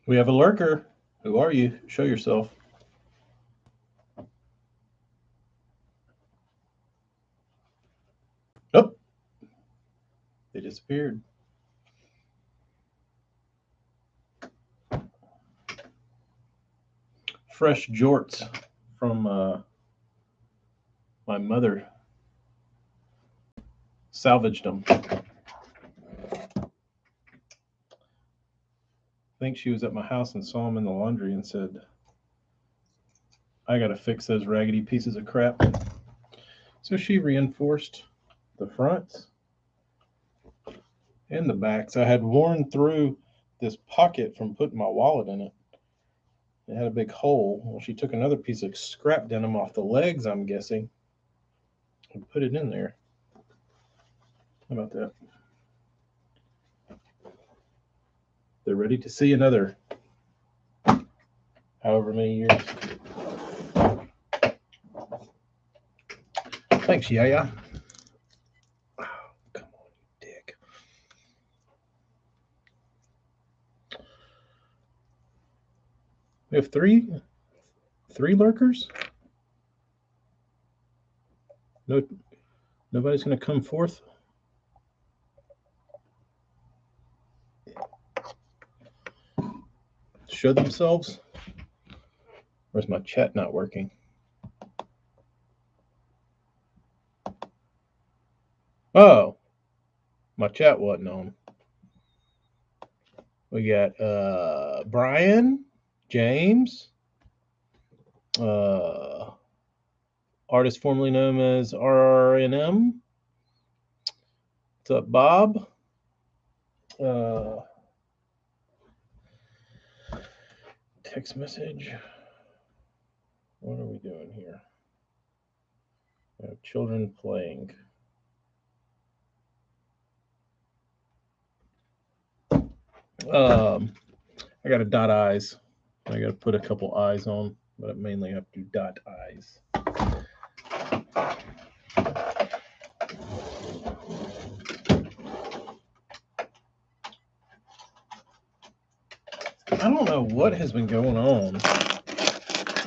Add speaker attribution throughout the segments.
Speaker 1: We have a lurker. Who are you? Show yourself. Oh, they disappeared. Fresh jorts from my mother. Salvaged them. I think she was at my house and saw them in the laundry and said, I got to fix those raggedy pieces of crap. So she reinforced the fronts and the backs. I had worn through this pocket from putting my wallet in it. It had a big hole. Well, she took another piece of scrap denim off the legs, I'm guessing, and put it in there. How about that? They're ready to see another however many years. Thanks, Yaya. Oh, come on, you dick. We have three lurkers. No, nobody's gonna come forth. Show themselves. Where's my chat not working? Oh, my chat wasn't on. We got Brian, James, artist formerly known as RRNM. What's up, Bob? Text message. What are we doing here? We have children playing. I got to dot eyes. I got to put a couple eyes on, but I mainly have to dot eyes. I don't know what has been going on,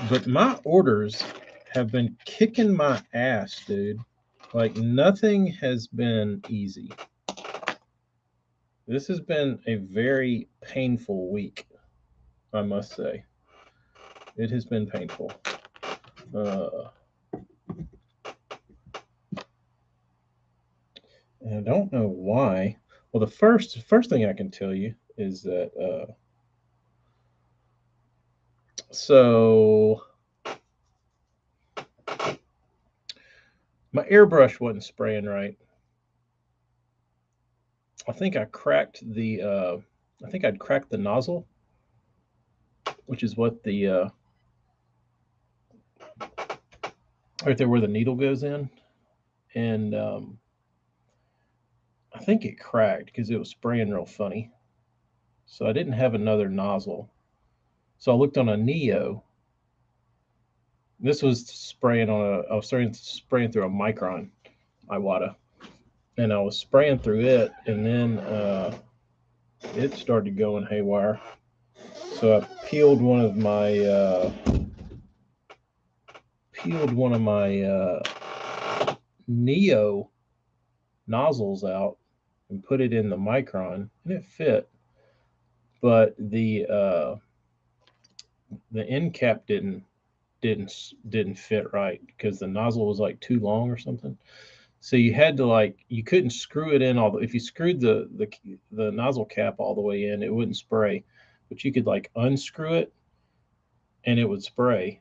Speaker 1: but my orders have been kicking my ass, dude. Like, nothing has been easy. This has been a very painful week, I must say. It has been painful. And I don't know why. Well, the first thing I can tell you is that so my airbrush wasn't spraying right. I think I cracked the I think I'd cracked the nozzle, which is what the right there where the needle goes in, and I think it cracked because it was spraying real funny. So I didn't have another nozzle. So I looked on a Neo. This was spraying on I was spraying through a Micron Iwata, and I was spraying through it, and then it started going haywire. So I peeled one of my Neo nozzles out and put it in the Micron, and it fit, but the end cap didn't fit right because the nozzle was like too long or something. So you had to you couldn't screw it in if you screwed the nozzle cap all the way in, it wouldn't spray, but you could unscrew it and it would spray,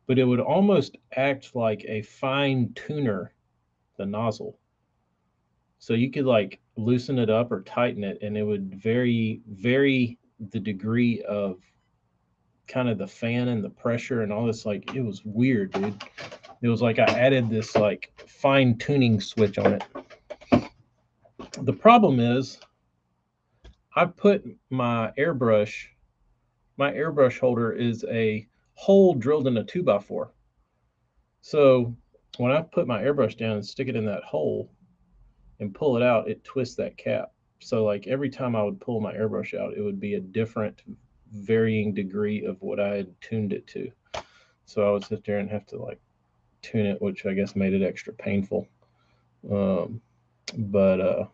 Speaker 1: but it would almost act like a fine tuner, the nozzle. So you could loosen it up or tighten it, and it would vary the degree of kind of the fan and the pressure and all this. It was weird, dude. It was like I added this fine tuning switch on it. The problem is I put my airbrush holder is a hole drilled in a 2x4. So when I put my airbrush down and stick it in that hole and pull it out, it twists that cap. So every time I would pull my airbrush out, it would be a different varying degree of what I had tuned it to. So I would sit there and have to like tune it, which I guess made it extra painful. But I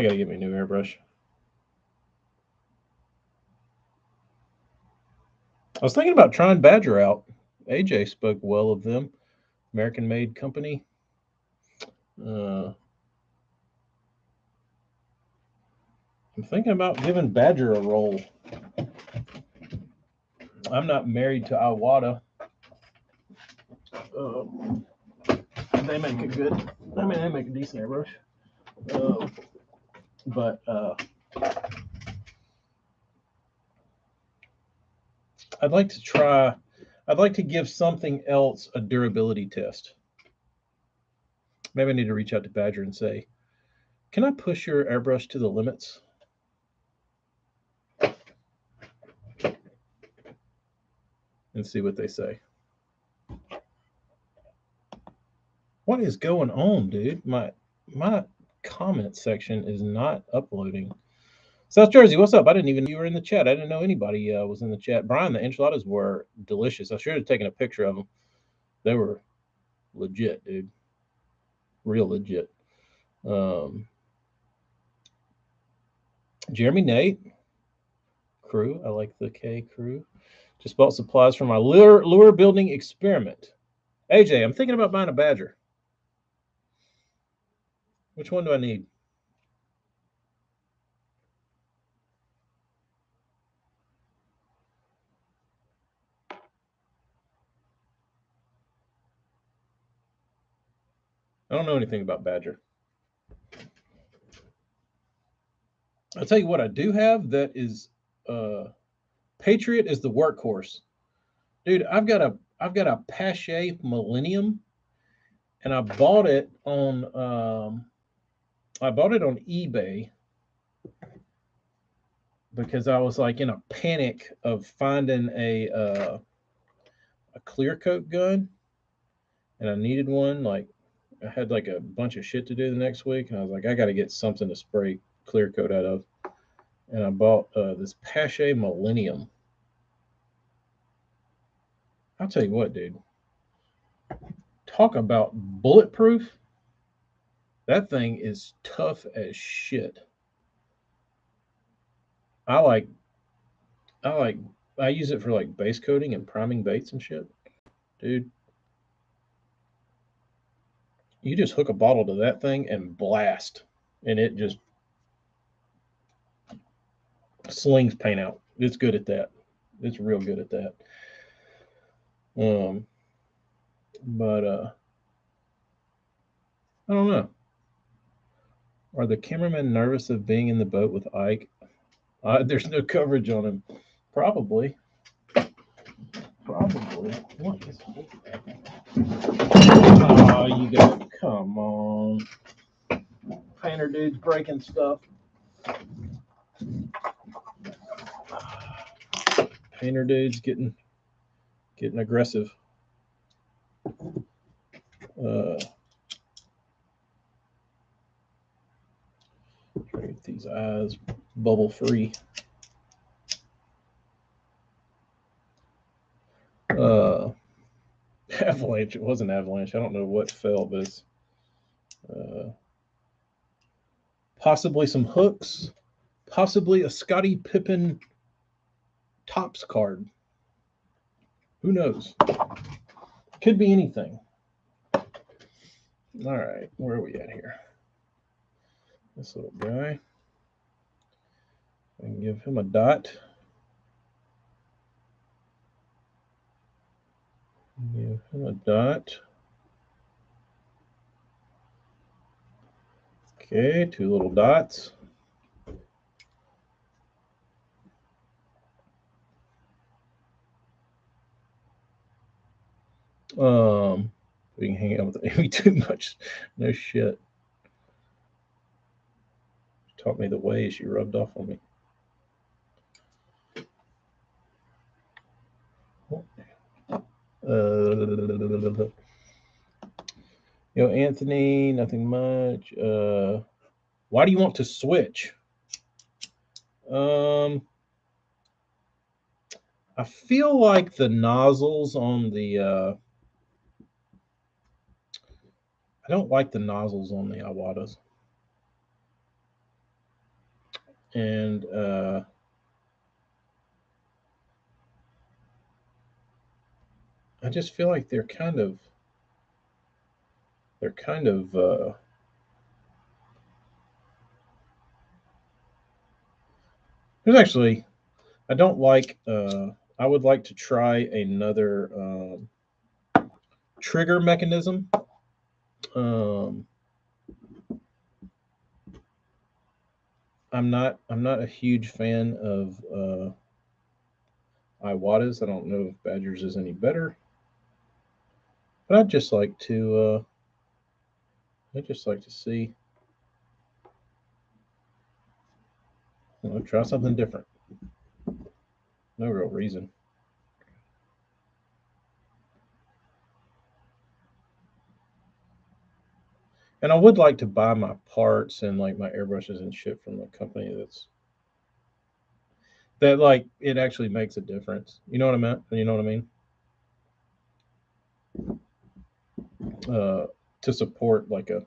Speaker 1: gotta get me a new airbrush. I was thinking about trying Badger out. AJ spoke well of them. American-made company. I'm thinking about giving Badger a roll. I'm not married to Iwata. They make a good. I mean, they make a decent airbrush. But I'd like to try. I'd like to give something else a durability test. Maybe I need to reach out to Badger and say, "Can I push your airbrush to the limits?" And see what they say. What is going on, dude? My comment section is not uploading. South Jersey, what's up? I didn't even know you were in the chat. I didn't know anybody was in the chat. Brian, the enchiladas were delicious. I should have taken a picture of them. They were legit, dude. Real legit. Jeremy Nate, crew. I like the K crew. Just bought supplies for my lure building experiment. AJ, I'm thinking about buying a Badger. Which one do I need? I don't know anything about Badger. I'll tell you what I do have that is Patriot is the workhorse. Dude, I've got a Pache Millennium, and I bought it on eBay because I was like in a panic of finding a clear coat gun, and I needed one. Like I had like a bunch of shit to do the next week, and I was like, I got to get something to spray clear coat out of, and I bought this Pache Millennium. I'll tell you what, dude. Talk about bulletproof. That thing is tough as shit. I use it for like base coating and priming baits and shit. Dude, you just hook a bottle to that thing and blast, and it just slings paint out. It's good at that. It's real good at that. But I don't know. Are the cameramen nervous of being in the boat with Ike? There's no coverage on him. Probably. What is Oh, you got come on. Painter dude's breaking stuff. Painter dude's getting aggressive. Try to get these eyes bubble free. Avalanche. It wasn't avalanche. I don't know what fell, but it's possibly some hooks, possibly a Scottie Pippen Topps card. Who knows? Could be anything. All right, where are we at here? This little guy. I can give him a dot. Give him a dot. Okay, 2 little dots. We can hang out with Amy too much. No shit. She taught me the way. She rubbed off on me. Anthony, nothing much. Why do you want to switch? I feel like the nozzles on the I don't like the nozzles on the Iwatas. And I just feel like they're kind of there's actually I don't like I would like to try another trigger mechanism. Um, I'm not a huge fan of Iwatas. I don't know if Badgers is any better, but I'd just like to see, try something different. No real reason. And I would like to buy my parts and like my airbrushes and shit from a company that like it actually makes a difference. You know what I meant? You know what I mean? To support like a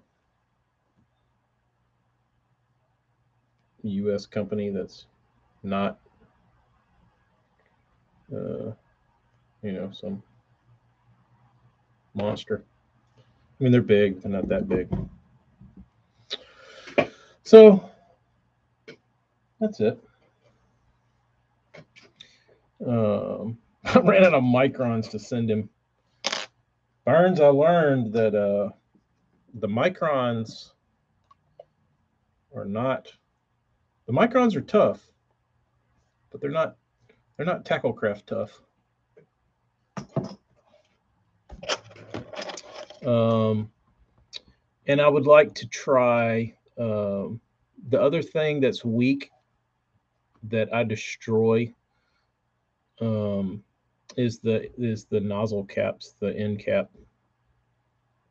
Speaker 1: U.S. company that's not, uh, some monster. I mean, they're big, they're not that big. So that's it. I ran out of microns to send him. Burns, I learned that the microns are not. The microns are tough, but they're not tacklecraft tough. And I would like to try the other thing that's weak that I destroy is the nozzle caps, the end cap.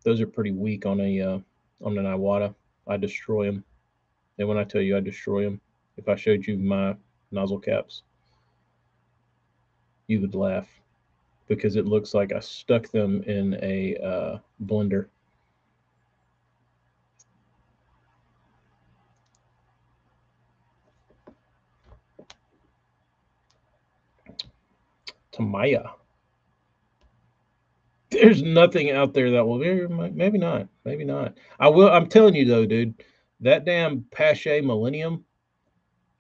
Speaker 1: Those are pretty weak on on an Iwata. I destroy them, and when I tell you I destroy them, if I showed you my nozzle caps, you would laugh because it looks like I stuck them in a blender. Tamaya. There's nothing out there that will. Maybe not. Maybe not. I will. I'm telling you though, dude. That damn Pache Millennium.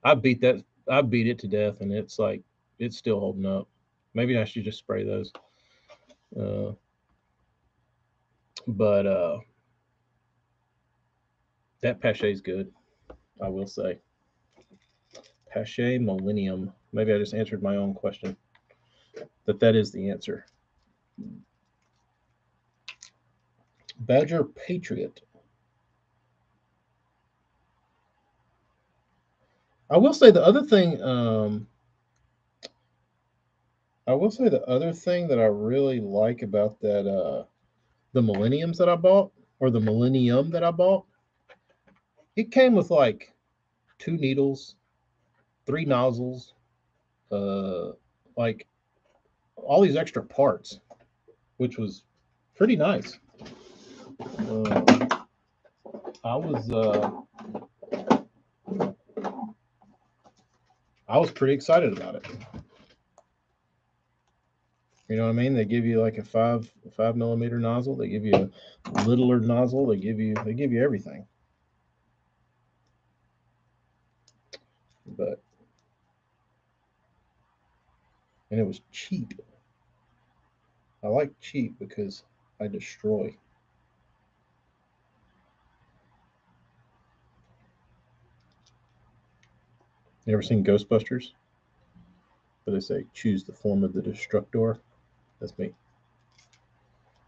Speaker 1: I beat that. I beat it to death, and it's like it's still holding up. Maybe I should just spray those. Uh, but that Pache is good. I will say. Pache Millennium. Maybe I just answered my own question. That is the answer. Badger Patriot. I will say the other thing. I will say the other thing that I really like about that the Millenniums that I bought or the Millennium that I bought, it came with like 2 needles, 3 nozzles, like all these extra parts, which was pretty nice. Uh, I was I was pretty excited about it. You know what I mean? They give you like a 5 millimeter nozzle. They give you a littler nozzle. They give you everything. But and it was cheap. I like cheap because I destroy. You ever seen Ghostbusters? Where they say choose the form of the destructor? That's me.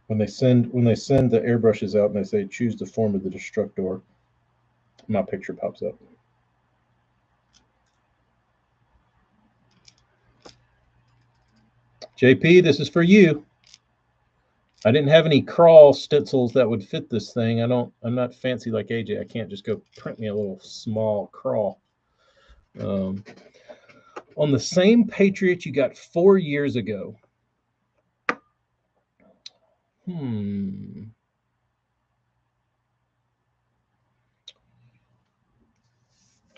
Speaker 1: When they send the airbrushes out and they say choose the form of the destructor, my picture pops up. JP, this is for you. I didn't have any crawl stencils that would fit this thing. I'm not fancy like AJ. I can't just go print me a little small crawl. On the same Patriot you got 4 years ago.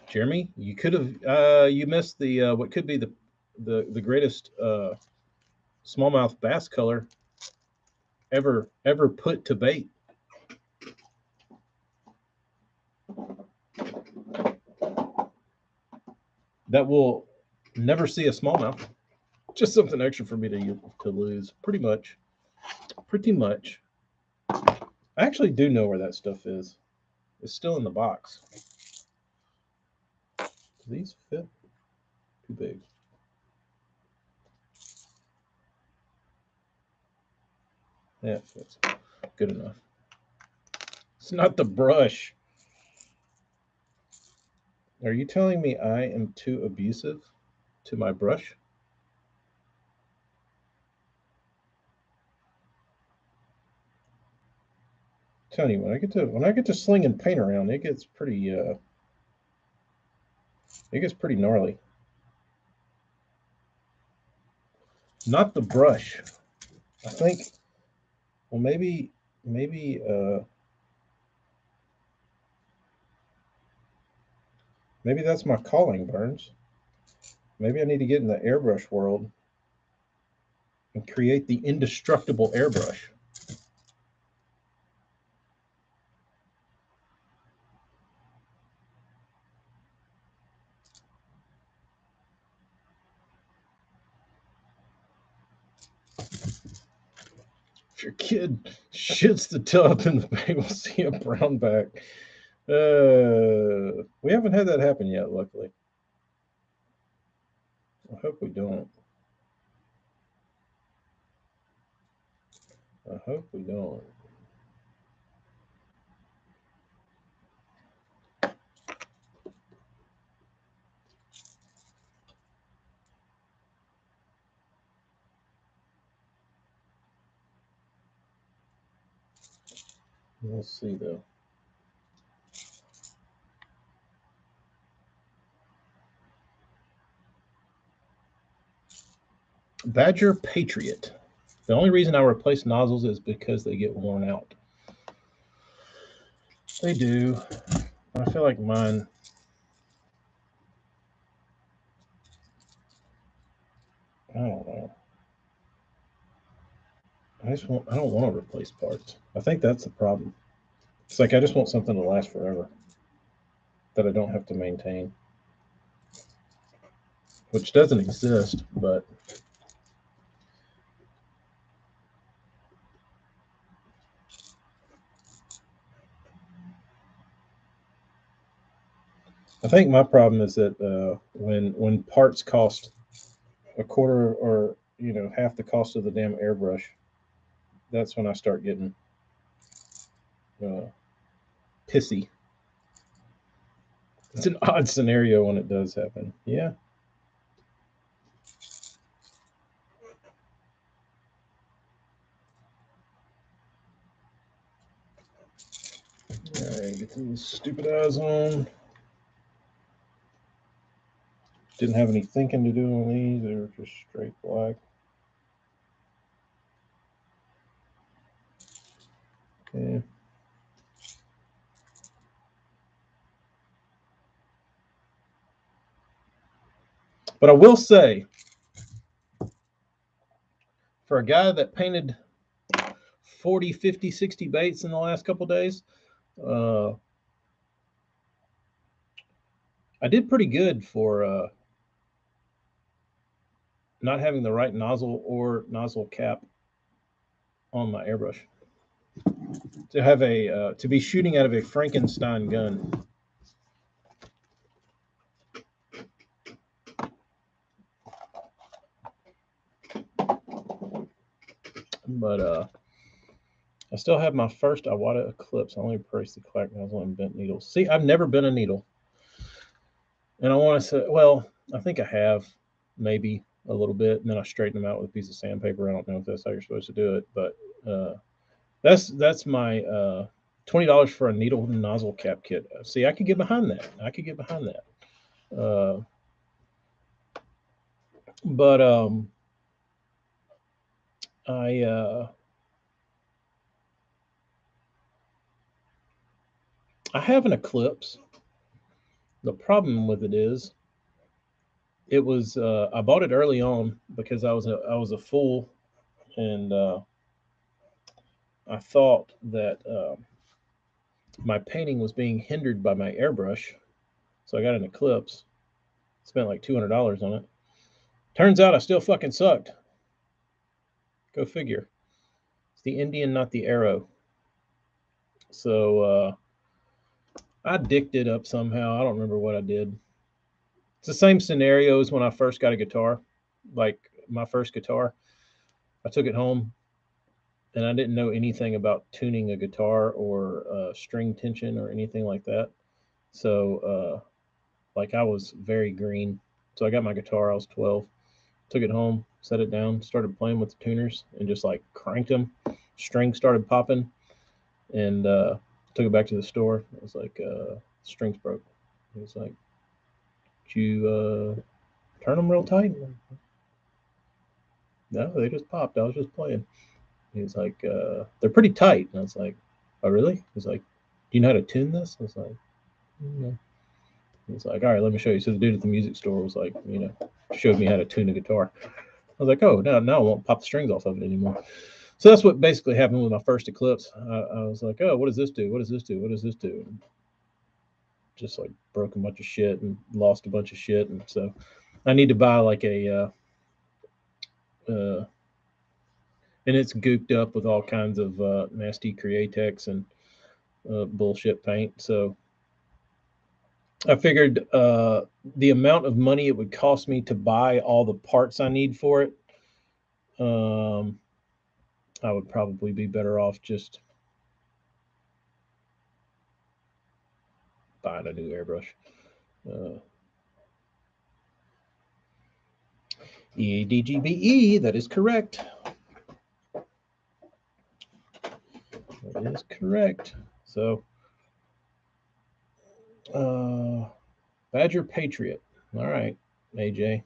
Speaker 1: Jeremy, you could have you missed the what could be the greatest smallmouth bass color ever put to bait. That will never see a smallmouth. Just something extra for me to lose. Pretty much. Pretty much. I actually do know where that stuff is. It's still in the box. Do these fit? Too big. Yeah, it fits. Good enough. It's not the brush. Are you telling me I am too abusive to my brush? I'm telling you, when I get to slinging paint around, it gets pretty gnarly. Not the brush. I think. Well, maybe maybe that's my calling, Burns. Maybe I need to get in the airbrush world and create the indestructible airbrush. If your kid shits the tub and the baby will see a brown back. We haven't had that happen yet, luckily. I hope we don't. I hope we don't. We'll see, though. Badger Patriot. The only reason I replace nozzles is because they get worn out. They do. I feel like mine. I don't know. I don't want to replace parts. I think that's the problem. It's like I just want something to last forever that I don't have to maintain, which doesn't exist, but I think my problem is that when parts cost a quarter or half the cost of the damn airbrush, that's when I start getting pissy. It's an odd scenario when it does happen. Yeah. All right, get these stupid eyes on. Didn't have any thinking to do on these. They were just straight black. Yeah. But I will say, for a guy that painted 40, 50, 60 baits in the last couple days, I did pretty good for not having the right nozzle or nozzle cap on my airbrush. To be shooting out of a Frankenstein gun. But I still have my first Iwata Eclipse. I only replaced the clack nozzle and bent needles. See, I've never bent a needle. And I want to say, well, I think I have maybe a little bit, and then I straighten them out with a piece of sandpaper. I don't know if that's how you're supposed to do it, but that's my $20 for a needle and nozzle cap kit. See, I could get behind that. I could get behind that. But I I have an Eclipse. The problem with it is it was I bought it early on because I was a fool, and I thought that my painting was being hindered by my airbrush, so I got an Eclipse. Spent like $200 on it. Turns out I still fucking sucked. Go figure. It's the Indian, not the arrow. So I dicked it up somehow. I don't remember what I did. It's the same scenario as when I first got a guitar. Like my first guitar, I took it home and I didn't know anything about tuning a guitar or string tension or anything like that. So, like, I was very green. So I got my guitar. I was 12. Took it home, set it down, started playing with the tuners, and just like cranked them. Strings started popping, and took it back to the store. I was like, strings broke. He was like, "Did you turn them real tight?" No, they just popped. I was just playing. He was like, "They're pretty tight." And I was like, "Oh, really?" He's like, "Do you know how to tune this?" I was like, "No." He's like, "All right, let me show you." So the dude at the music store was like, showed me how to tune a guitar. I was like, "Oh, now I won't pop the strings off of it anymore." So that's what basically happened with my first Eclipse. I was like, "Oh, what does this do? What does this do? What does this do?" And just like broke a bunch of shit and lost a bunch of shit. And so I need to buy like uh, and it's gooked up with all kinds of nasty Createx and bullshit paint. So I figured the amount of money it would cost me to buy all the parts I need for it, um, I would probably be better off just buying a new airbrush. Uh, EADGBE, that is correct. That is correct. So, uh, Badger Patriot. All right, AJ.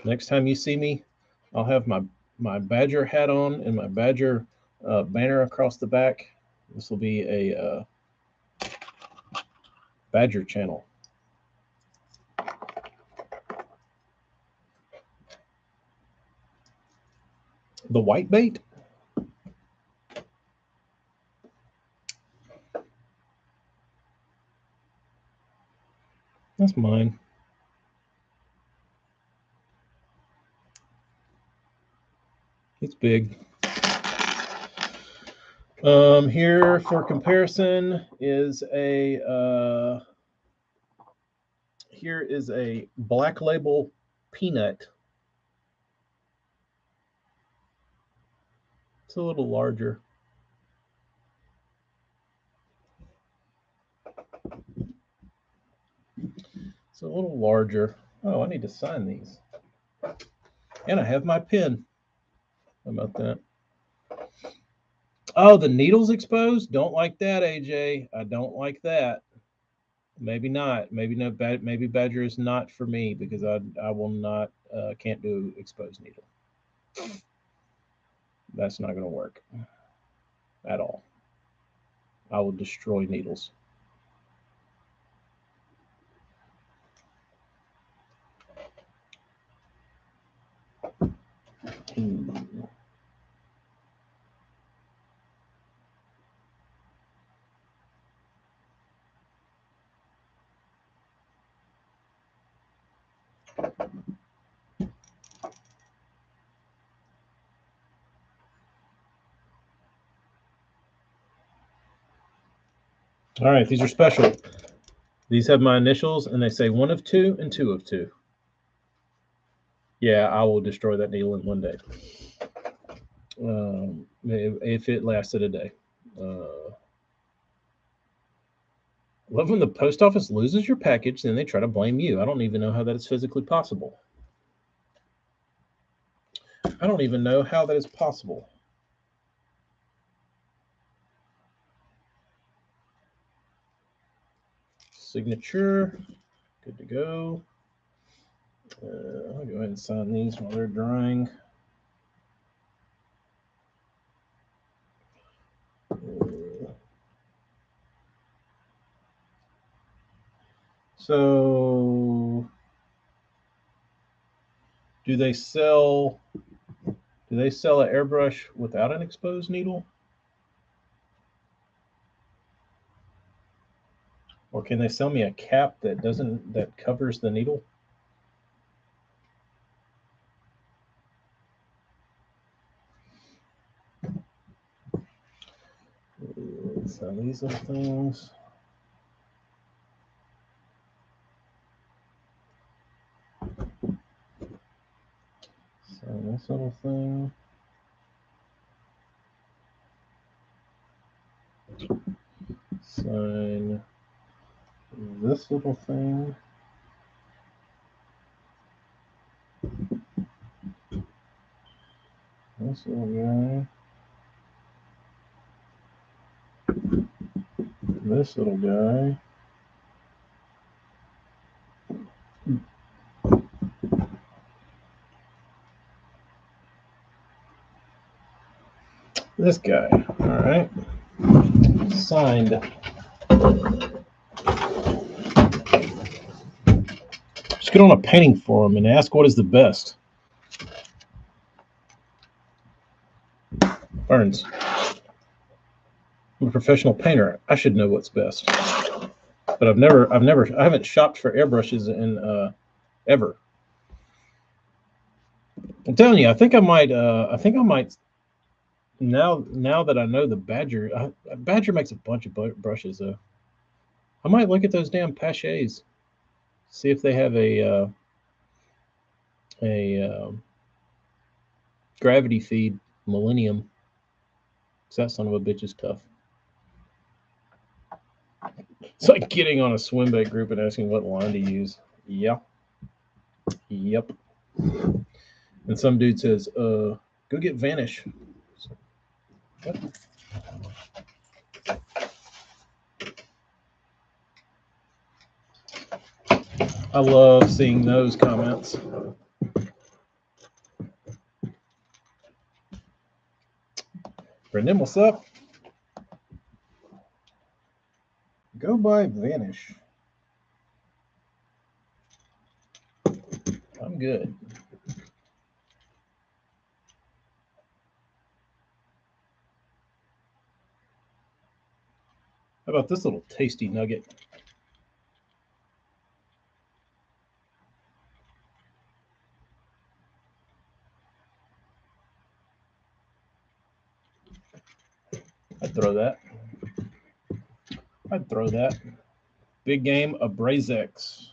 Speaker 1: Next time you see me, I'll have my Badger hat on and my Badger banner across the back. This will be a Badger channel. The white bait? That's mine. It's big. Here for comparison is here is a Black Label Peanut. It's a little larger. It's a little larger. Oh, I need to sign these. And I have my pen. How about that? Oh, the needle's exposed? Don't like that, AJ. I don't like that. Maybe not. Maybe not. Maybe Badger is not for me because I will not can't do exposed needle. That's not going to work at all. I will destroy needles. Ooh. All right, these are special. These have my initials, and they say 1 of 2 and 2 of 2. Yeah, I will destroy that needle in one day. If it lasted a day. Love when the post office loses your package, then they try to blame you. I don't even know how that is physically possible. I don't even know how that is possible. Signature, good to go. I'll go ahead and sign these while they're drying. So, do they sell an airbrush without an exposed needle? Or can they sell me a cap that covers the needle? So these little things. So this little thing. Sign this little thing. This little guy. This little guy. This guy. All right. Signed. Just get on a painting forum and ask what is the best. Burns. I'm a professional painter. I should know what's best. But I haven't shopped for airbrushes in ever. I'm telling you, I think I might now that I know the Badger makes a bunch of brushes. I might look at those damn Pachets, see if they have a gravity feed Millennium. Cause that son of a bitch is tough. It's like getting on a swim bait group and asking what line to use. Yeah. Yep. And some dude says, go get Vanish. What? I love seeing those comments. Brendan, what's up? Go buy Vanish. I'm good. How about this little tasty nugget? I'd throw that. I'd throw that. Big game Abrazex.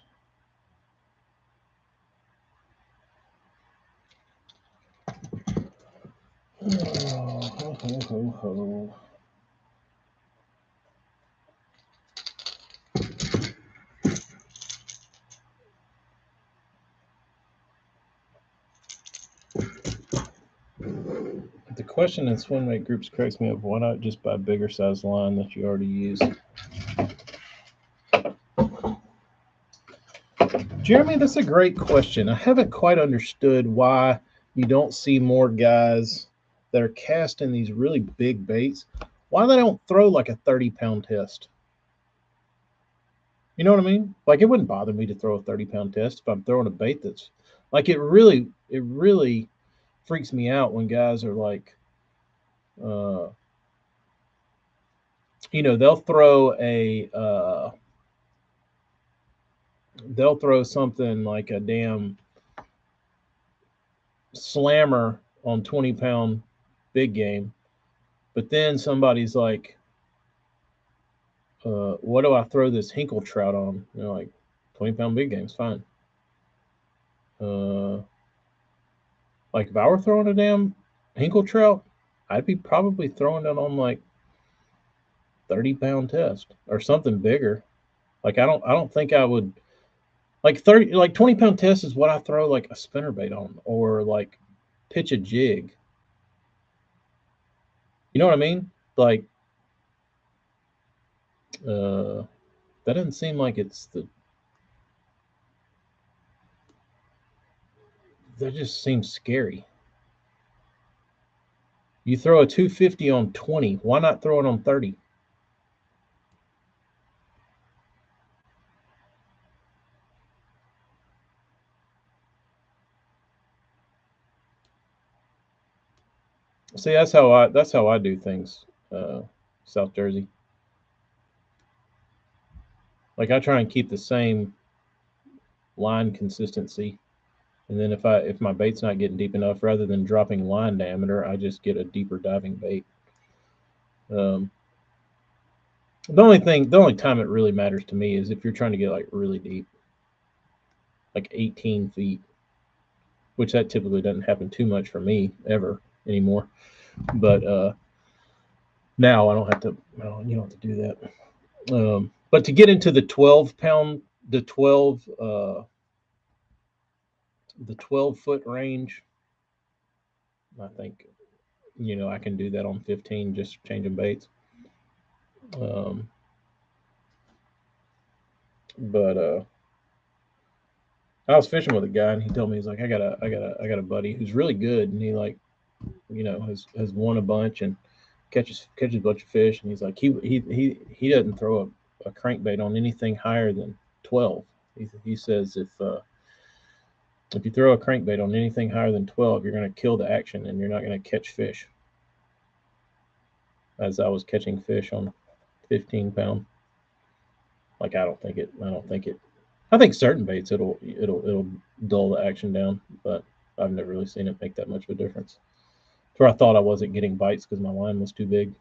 Speaker 1: Oh, ho, ho, ho, ho. The question in swim bait groups cracks me up. Why not just buy a bigger size line that you already use? Jeremy, that's a great question. I haven't quite understood why you don't see more guys that are casting these really big baits. Why they don't throw like a 30-pound test? You know what I mean? Like it wouldn't bother me to throw a 30-pound test if I'm throwing a bait that's like it really freaks me out when guys are like they'll throw something like a damn slammer on 20-pound big game, but then somebody's like, what do I throw this Hinkle trout on? Like 20-pound big game's fine. Like if I were throwing a damn Hinkle trout, I'd be probably throwing it on like 30-pound test or something bigger. Like I don't think I would like 20-pound test is what I throw like a spinnerbait on or like pitch a jig. You know what I mean? Like that doesn't seem like it's the that just seems scary. You throw a 250 on 20. Why not throw it on 30? See, that's how I do things. South Jersey. Like I try and keep the same line consistency, and then if my bait's not getting deep enough, rather than dropping line diameter, I just get a deeper diving bait. Um, the only time it really matters to me is if you're trying to get like really deep, like 18 feet, which that typically doesn't happen too much for me ever anymore. But now I don't have to. Well, you don't have to do that. But to get into the 12-pound, the 12-foot range, I think I can do that on 15, just changing baits. Um, but I was fishing with a guy, and he told me he's like, I got a buddy who's really good, and he like has won a bunch and catches a bunch of fish, and he's like he doesn't throw a crankbait on anything higher than 12. He says if you throw a crankbait on anything higher than 12, you're going to kill the action and you're not going to catch fish. As I was catching fish on 15-pound, like I don't think it. I think certain baits it'll dull the action down, but I've never really seen it make that much of a difference. So I thought I wasn't getting bites because my line was too big.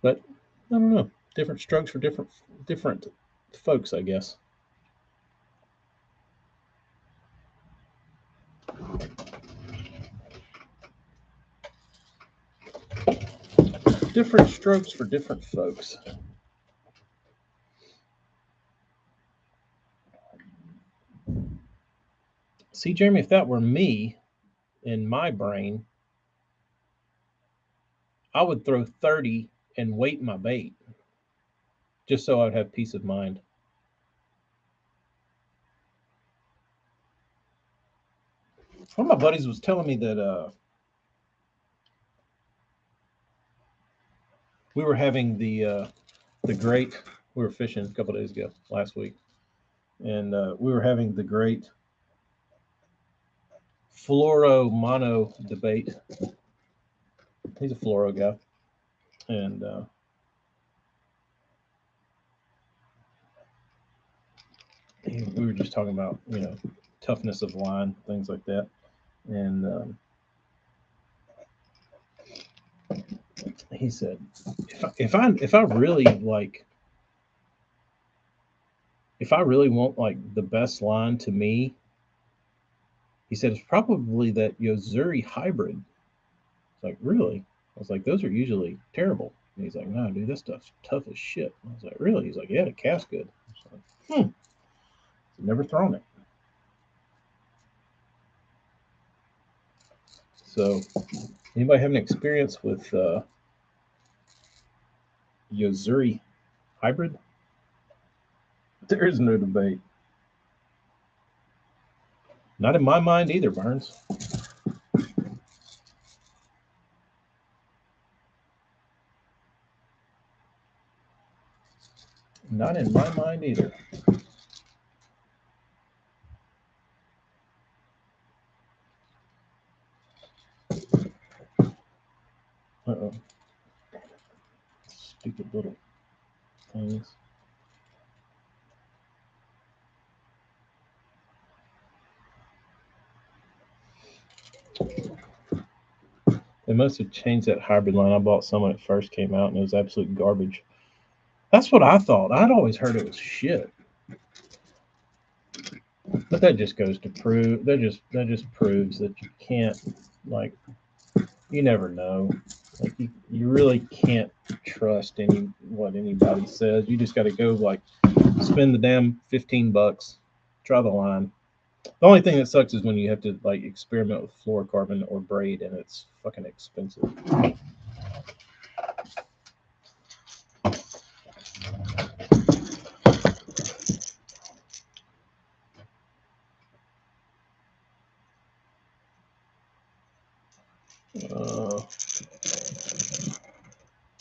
Speaker 1: But I don't know. Different strokes for different folks, I guess. Different strokes for different folks. See, Jeremy, if that were me in my brain, I would throw 30 and weight my bait just so I'd have peace of mind. One of my buddies was telling me that we were having the great. We were fishing a couple days ago, last week, and we were having the great fluoro mono debate. He's a fluoro guy, and we were just talking about toughness of line, things like that, and he said if I really like if I really want like the best line to me, he said it's probably that Yozuri hybrid. It's like, really? I was like, those are usually terrible. And he's like, no, dude, this stuff's tough as shit. I was like, really? He's like, yeah, the cast good. I was like, never thrown it. So, anybody have any experience with Yozuri hybrid? There is no debate. Not in my mind either, Burns. Not in my mind either. Uh-oh. Stupid little things. They must have changed that hybrid line. I bought some when it first came out, and it was absolute garbage. That's what I thought. I'd always heard it was shit. But that just goes to prove that just proves that you can't, like, you never know. Like you really can't trust what anybody says. You just got to go like spend the damn $15, try the line. The only thing that sucks is when you have to like experiment with fluorocarbon or braid, and it's fucking expensive.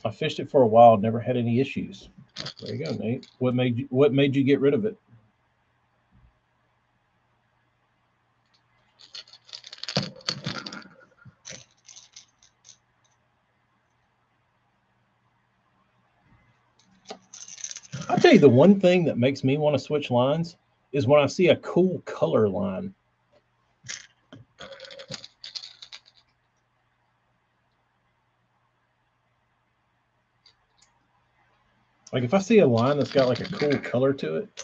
Speaker 1: I fished it for a while, never had any issues. There you go, Nate. What made you get rid of it? I'll tell you the one thing that makes me want to switch lines is when I see a cool color line. Like if I see a line that's got like a cool color to it,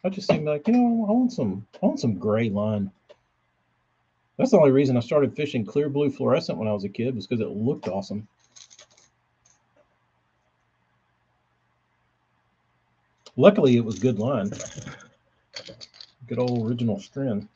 Speaker 1: I just seem like, I want some gray line. That's the only reason I started fishing clear blue fluorescent when I was a kid, was because it looked awesome. Luckily, it was good line. Good old original strand.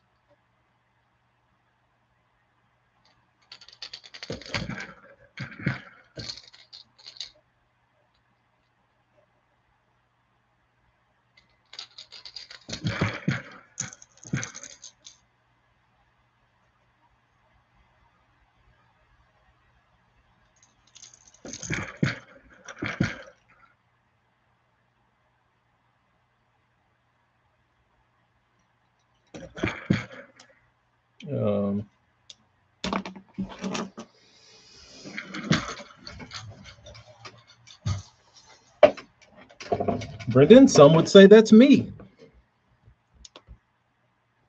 Speaker 1: Brendan, some would say that's me.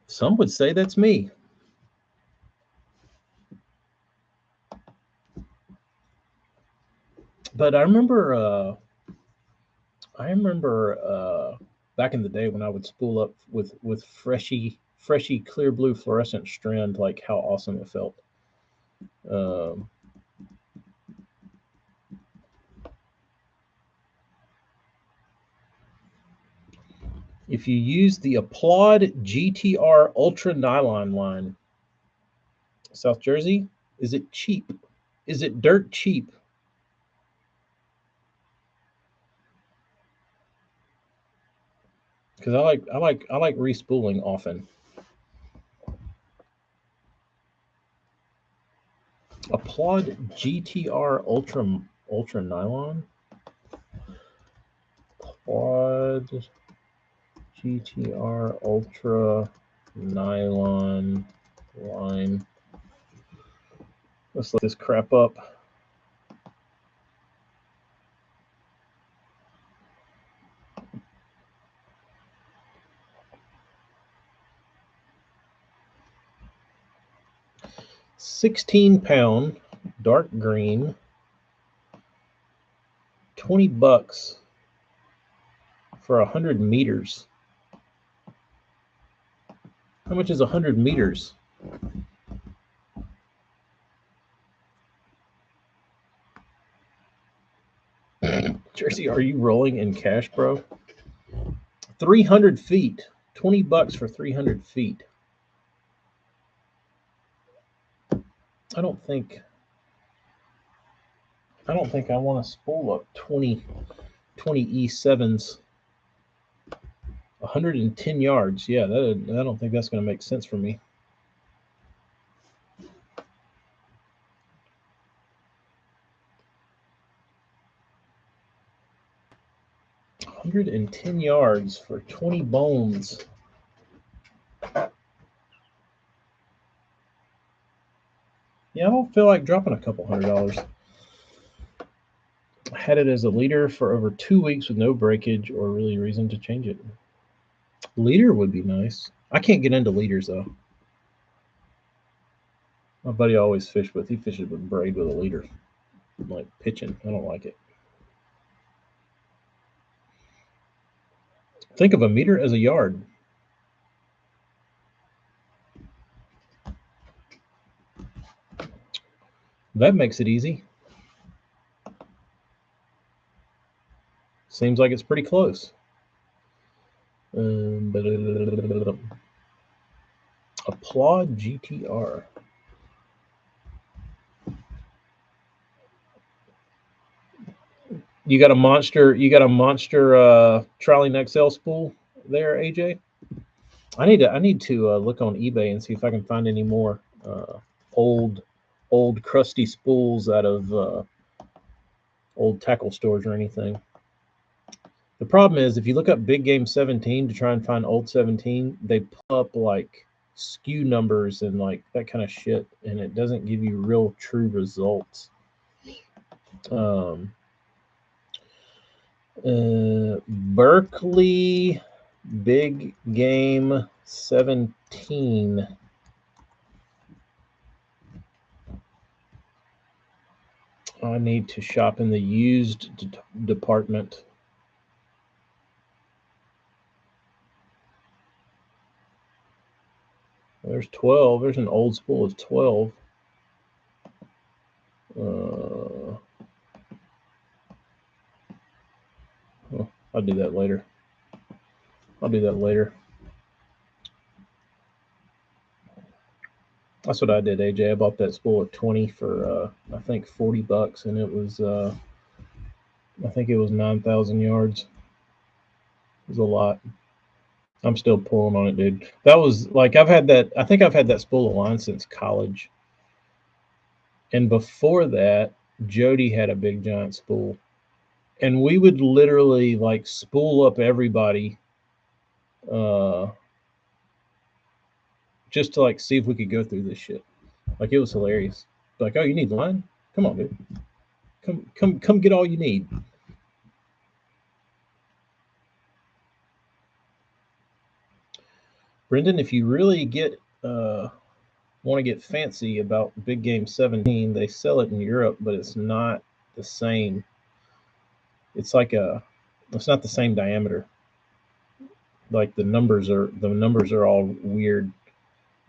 Speaker 1: Some would say that's me. But I remember back in the day when I would spool up with freshy clear blue fluorescent strand, like how awesome it felt. If you use the Applaud GTR Ultra Nylon line, South Jersey, is it cheap? Is it dirt cheap? Because I like respooling often. Applaud GTR Ultra Nylon. Applaud GTR Ultra Nylon line. Let's look this crap up. £16, dark green, $20 for 100 meters. How much is 100 meters? Jersey, are you rolling in cash, bro? 300 feet. $20 for 300 feet. I don't think I want to spool up 20 E7s. 110 yards. Yeah, I don't think that's going to make sense for me. $110 yards for 20 bones. Yeah, I don't feel like dropping a couple $100. I had it as a leader for over 2 weeks with no breakage or really reason to change it. Leader would be nice. I can't get into leaders though. My buddy I always fished with, he fishes with braid with a leader. I'm like pitching. I don't like it. Think of a meter as a yard. That makes it easy. Seems like it's pretty close. Applaud GTR. You got a monster Trolling XL spool there, AJ? I need to look on eBay and see if I can find any more old old crusty spools out of old tackle stores or anything. The problem is if you look up Big Game 17 to try and find old 17, they pull up like SKU numbers and like that kind of shit, and it doesn't give you real true results. Berkeley Big Game 17. I need to shop in the used department. There's 12. There's an old spool of 12. I'll do that later. That's what I did, AJ. I bought that spool of 20 for I think $40, and it was I think it was 9,000 yards. It was a lot. I'm still pulling on it, dude. That was like I think I've had that spool of line since college. And before that, Jody had a big giant spool. And we would literally like spool up everybody just to like see if we could go through this shit. Like it was hilarious. Like, oh, you need line? Come on, dude. Come get all you need. Brendan, if you really want to get fancy about Big Game 17, they sell it in Europe, but it's not the same. It's not the same diameter. Like the numbers are all weird.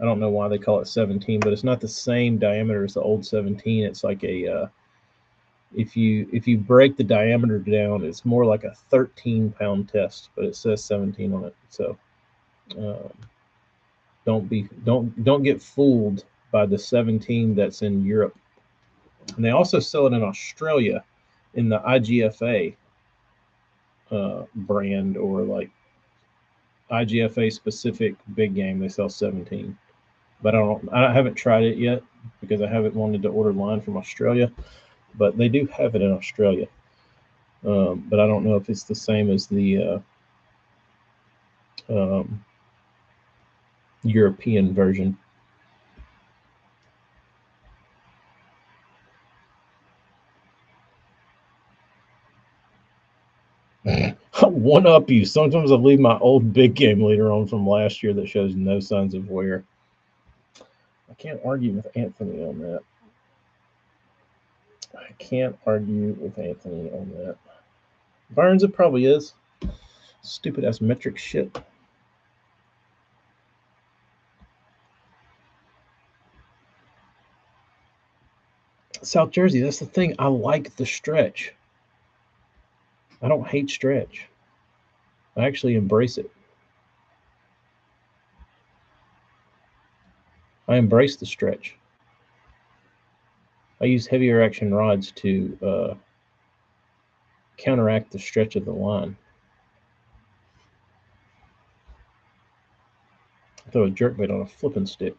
Speaker 1: I don't know why they call it 17, but it's not the same diameter as the old 17. It's like if you break the diameter down, it's more like a 13-pound test, but it says 17 on it. So don't get fooled by the 17 that's in Europe. And they also sell it in Australia in the IGFA brand, or like IGFA specific big game. They sell 17, but I haven't tried it yet because I haven't wanted to order line from Australia, but they do have it in Australia. But I don't know if it's the same as the European version. One up you. Sometimes I leave my old big game leader on from last year that shows no signs of wear. I can't argue with Anthony on that. Burns, it probably is. Stupid ass metric shit. South Jersey, that's the thing. I like the stretch. I don't hate stretch. I actually embrace it. I embrace the stretch. I use heavier action rods to counteract the stretch of the line. Throw a jerkbait on a flipping stick.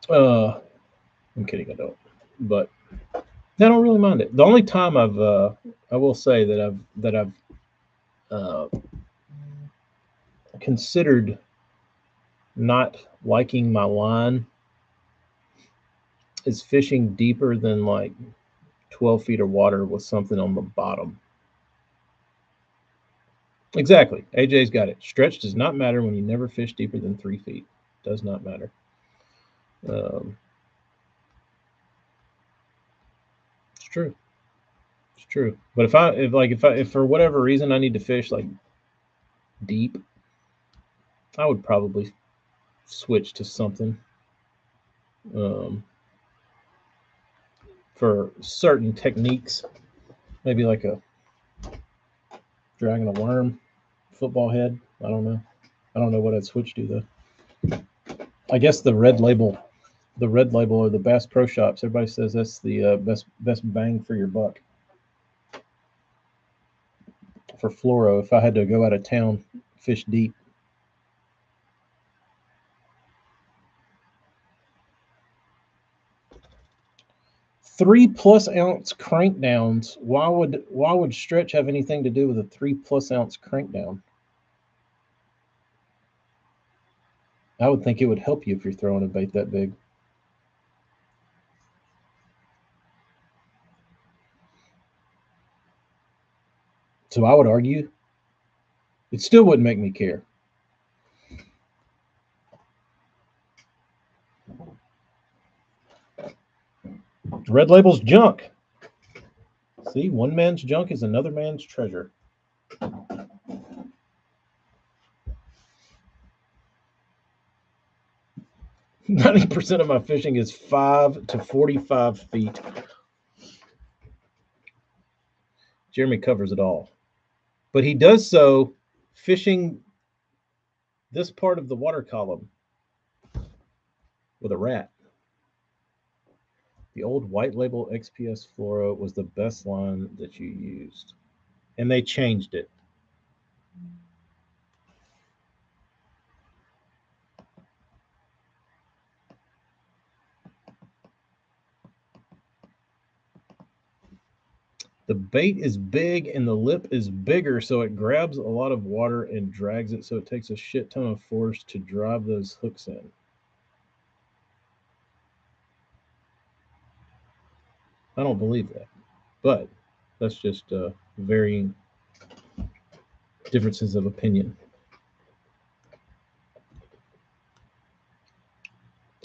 Speaker 1: I'm kidding, I don't. But I don't really mind it. The only time I will say that I've considered not liking my line is fishing deeper than like 12 feet of water with something on the bottom. Exactly. AJ's got it. Stretch does not matter when you never fish deeper than 3 feet. Does not matter. It's true. It's true. But if for whatever reason I need to fish like deep, I would probably switch to something. For certain techniques, maybe like a dragging a worm, football head. I don't know what I'd switch to though. I guess the red label or the Bass Pro Shops. Everybody says that's the best bang for your buck. For fluoro, if I had to go out of town, fish deep. 3+ ounce crank downs. Why would stretch have anything to do with a 3+ ounce crank down? I would think it would help you if you're throwing a bait that big. So I would argue it still wouldn't make me care. Red Label's junk. See, one man's junk is another man's treasure. 90% of my fishing is 5 to 45 feet. Jeremy covers it all. But he does so fishing this part of the water column with a rat. The old White Label XPS Fluoro was the best line that you used. And they changed it. The bait is big and the lip is bigger, so it grabs a lot of water and drags it, so it takes a shit ton of force to drive those hooks in. I don't believe that, but that's just varying differences of opinion.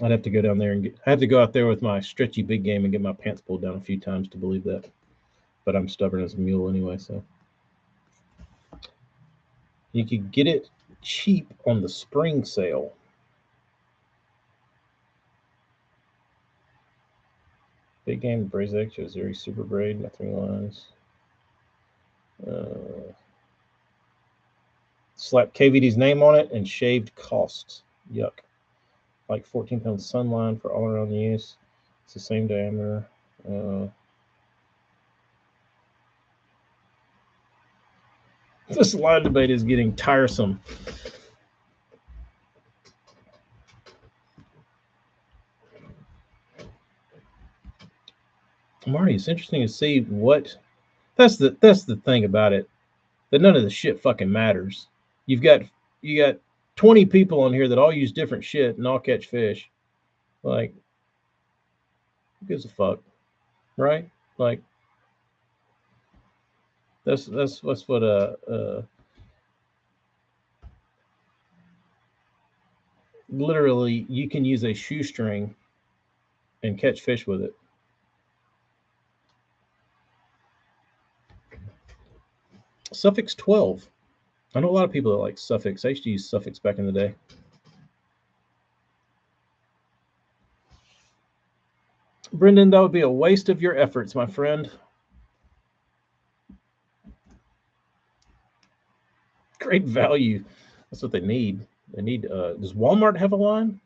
Speaker 1: I'd have to go down there and I have to go out there with my stretchy big game and get my pants pulled down a few times to believe that. But I'm stubborn as a mule anyway, so. You could get it cheap on the spring sale. Big game, Braze X, Ozeri Super Braid, nothing lines. Slap KVD's name on it and shaved costs. Yuck. Like 14-pound sunline for all around use. It's the same diameter. This line debate is getting tiresome. Marty, it's interesting to see what. That's the thing about it. That none of the shit fucking matters. You got 20 people on here that all use different shit and all catch fish. Like, who gives a fuck, right? Like, that's what literally you can use a shoestring and catch fish with it. Suffix 12. I know a lot of people that like Suffix. I used to use Suffix back in the day. Brendan, that would be a waste of your efforts, my friend. Great value. That's what they need. They need. Does Walmart have a line?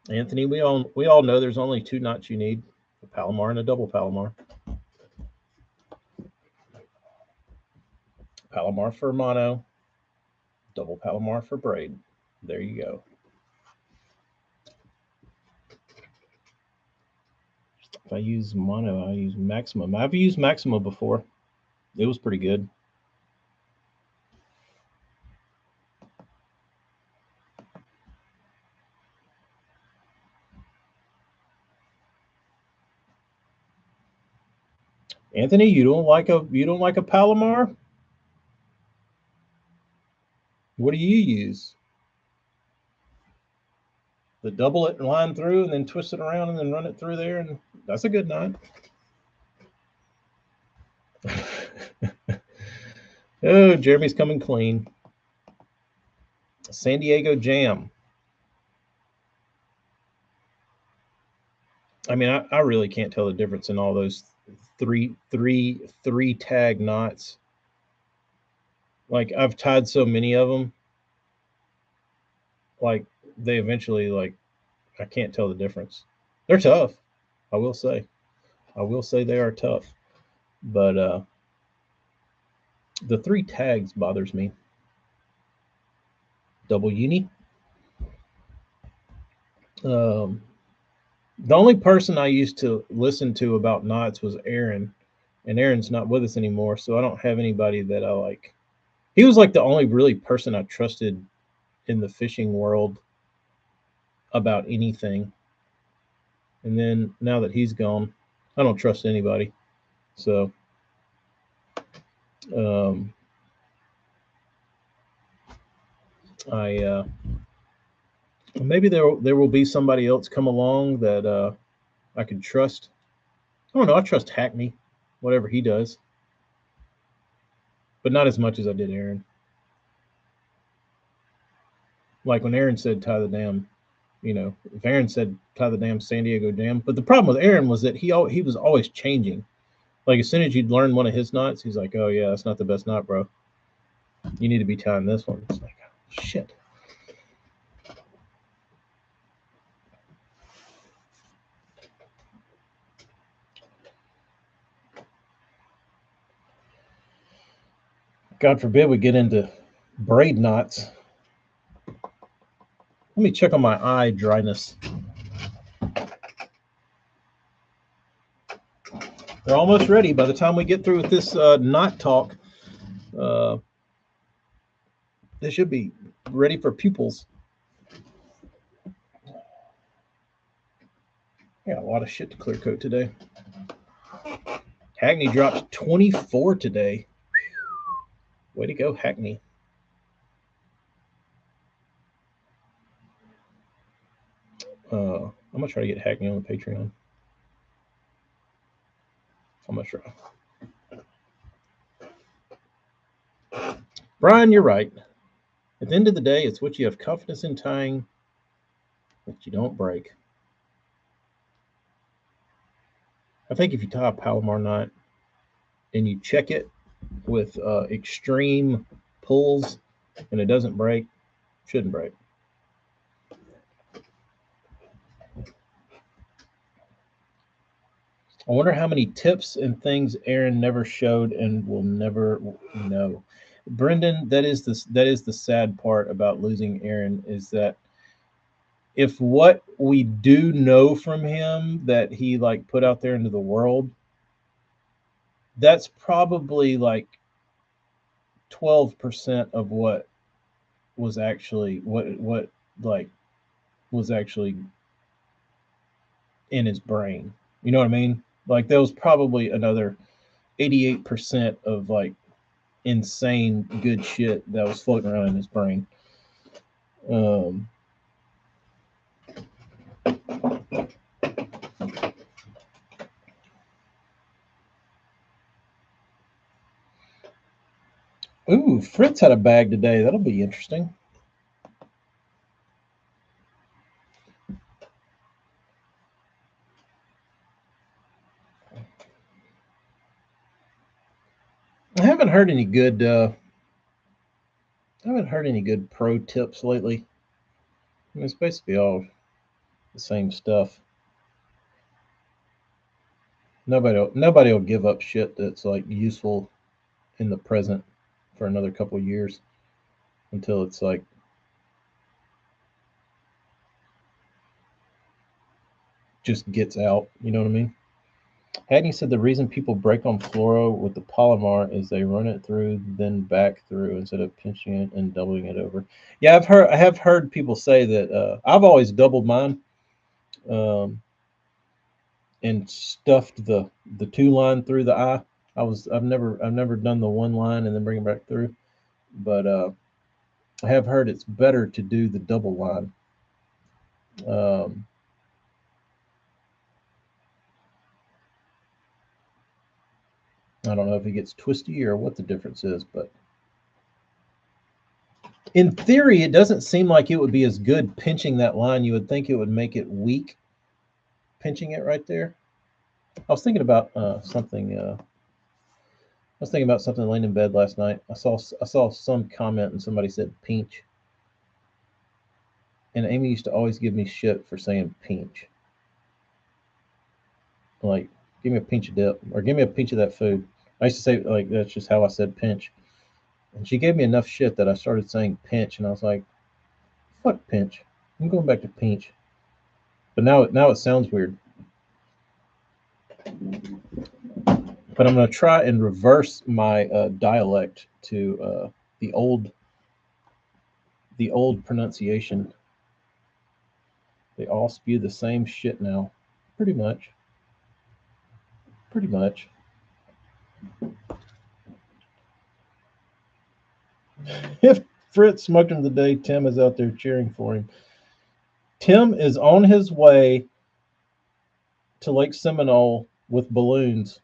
Speaker 1: Anthony, we all know there's only two knots you need: a Palomar and a double Palomar. Palomar for mono, double Palomar for braid. There you go. If I use mono, I use Maximum. I've used Maxima before. It was pretty good. Anthony, you don't like a Palomar? What do you use? The double it and line through and then twist it around and then run it through there, and that's a good knot. Oh, Jeremy's coming clean. San Diego Jam. I mean, I really can't tell the difference in all those three tag knots. Like, I've tied so many of them. Like, they eventually, like, I can't tell the difference. They're tough. I will say they are tough. But the three tags bothers me. Double uni. Um, the only person I used to listen to about knots was Aaron, and Aaron's not with us anymore, so I don't have anybody that I like. He was like the only really person I trusted in the fishing world about anything. And then now that he's gone, I don't trust anybody. So um, I maybe there will be somebody else come along that I can trust. I don't know. I trust Hackney, whatever he does, but not as much as I did Aaron. Like when Aaron said tie the dam, if Aaron said tie the damn San Diego dam, but the problem with Aaron was that he was always changing. Like as soon as you'd learn one of his knots, he's like, "Oh yeah, that's not the best knot, bro. You need to be tying this one." It's like, shit. God forbid we get into braid knots. Let me check on my eye dryness. They're almost ready. By the time we get through with this knot talk, uh, they should be ready for pupils. I got a lot of shit to clear coat today. Hackney dropped 24 today. Way to go, Hackney. I'm gonna try to get Hackney on the Patreon. I'm gonna try. Brian, you're right. At the end of the day, it's what you have confidence in tying that you don't break. I think if you tie a Palomar knot and you check it with extreme pulls and it doesn't break, shouldn't break. I wonder how many tips and things Aaron never showed and will never know. Brendan, that is the sad part about losing Aaron is that if what we do know from him that he like put out there into the world, that's probably like 12% of what was actually what like was actually in his brain. You know what I mean? Like there was probably another 88% of like insane good shit that was floating around in his brain. Um, ooh, Fritz had a bag today. That'll be interesting. I haven't heard any good. I haven't heard any good pro tips lately. I mean, it's basically all the same stuff. Nobody will give up shit that's like useful in the present for another couple of years until it's like just gets out. You know what I mean? Hagney said the reason people break on fluoro with the Palomar is they run it through, then back through instead of pinching it and doubling it over. Yeah, I have heard people say that. I've always doubled mine um, and stuffed the two line through the eye. I've never done the one line and then bring it back through, but I have heard it's better to do the double line. Um, I don't know if it gets twisty or what the difference is, but in theory, it doesn't seem like it would be as good pinching that line. You would think it would make it weak pinching it right there. I was thinking about something. I was thinking about something laying in bed last night. I saw some comment and somebody said pinch, and Amy used to always give me shit for saying pinch. Like, give me a pinch of dip or give me a pinch of that food. I used to say like that's just how I said pinch, and she gave me enough shit that I started saying pinch, and I was like, fuck pinch. I'm going back to pinch. But now it sounds weird. But I'm going to try and reverse my dialect to the old pronunciation. They all spew the same shit now, pretty much. Pretty much. If Fritz smoked him today, Tim is out there cheering for him. Tim is on his way to Lake Seminole with balloons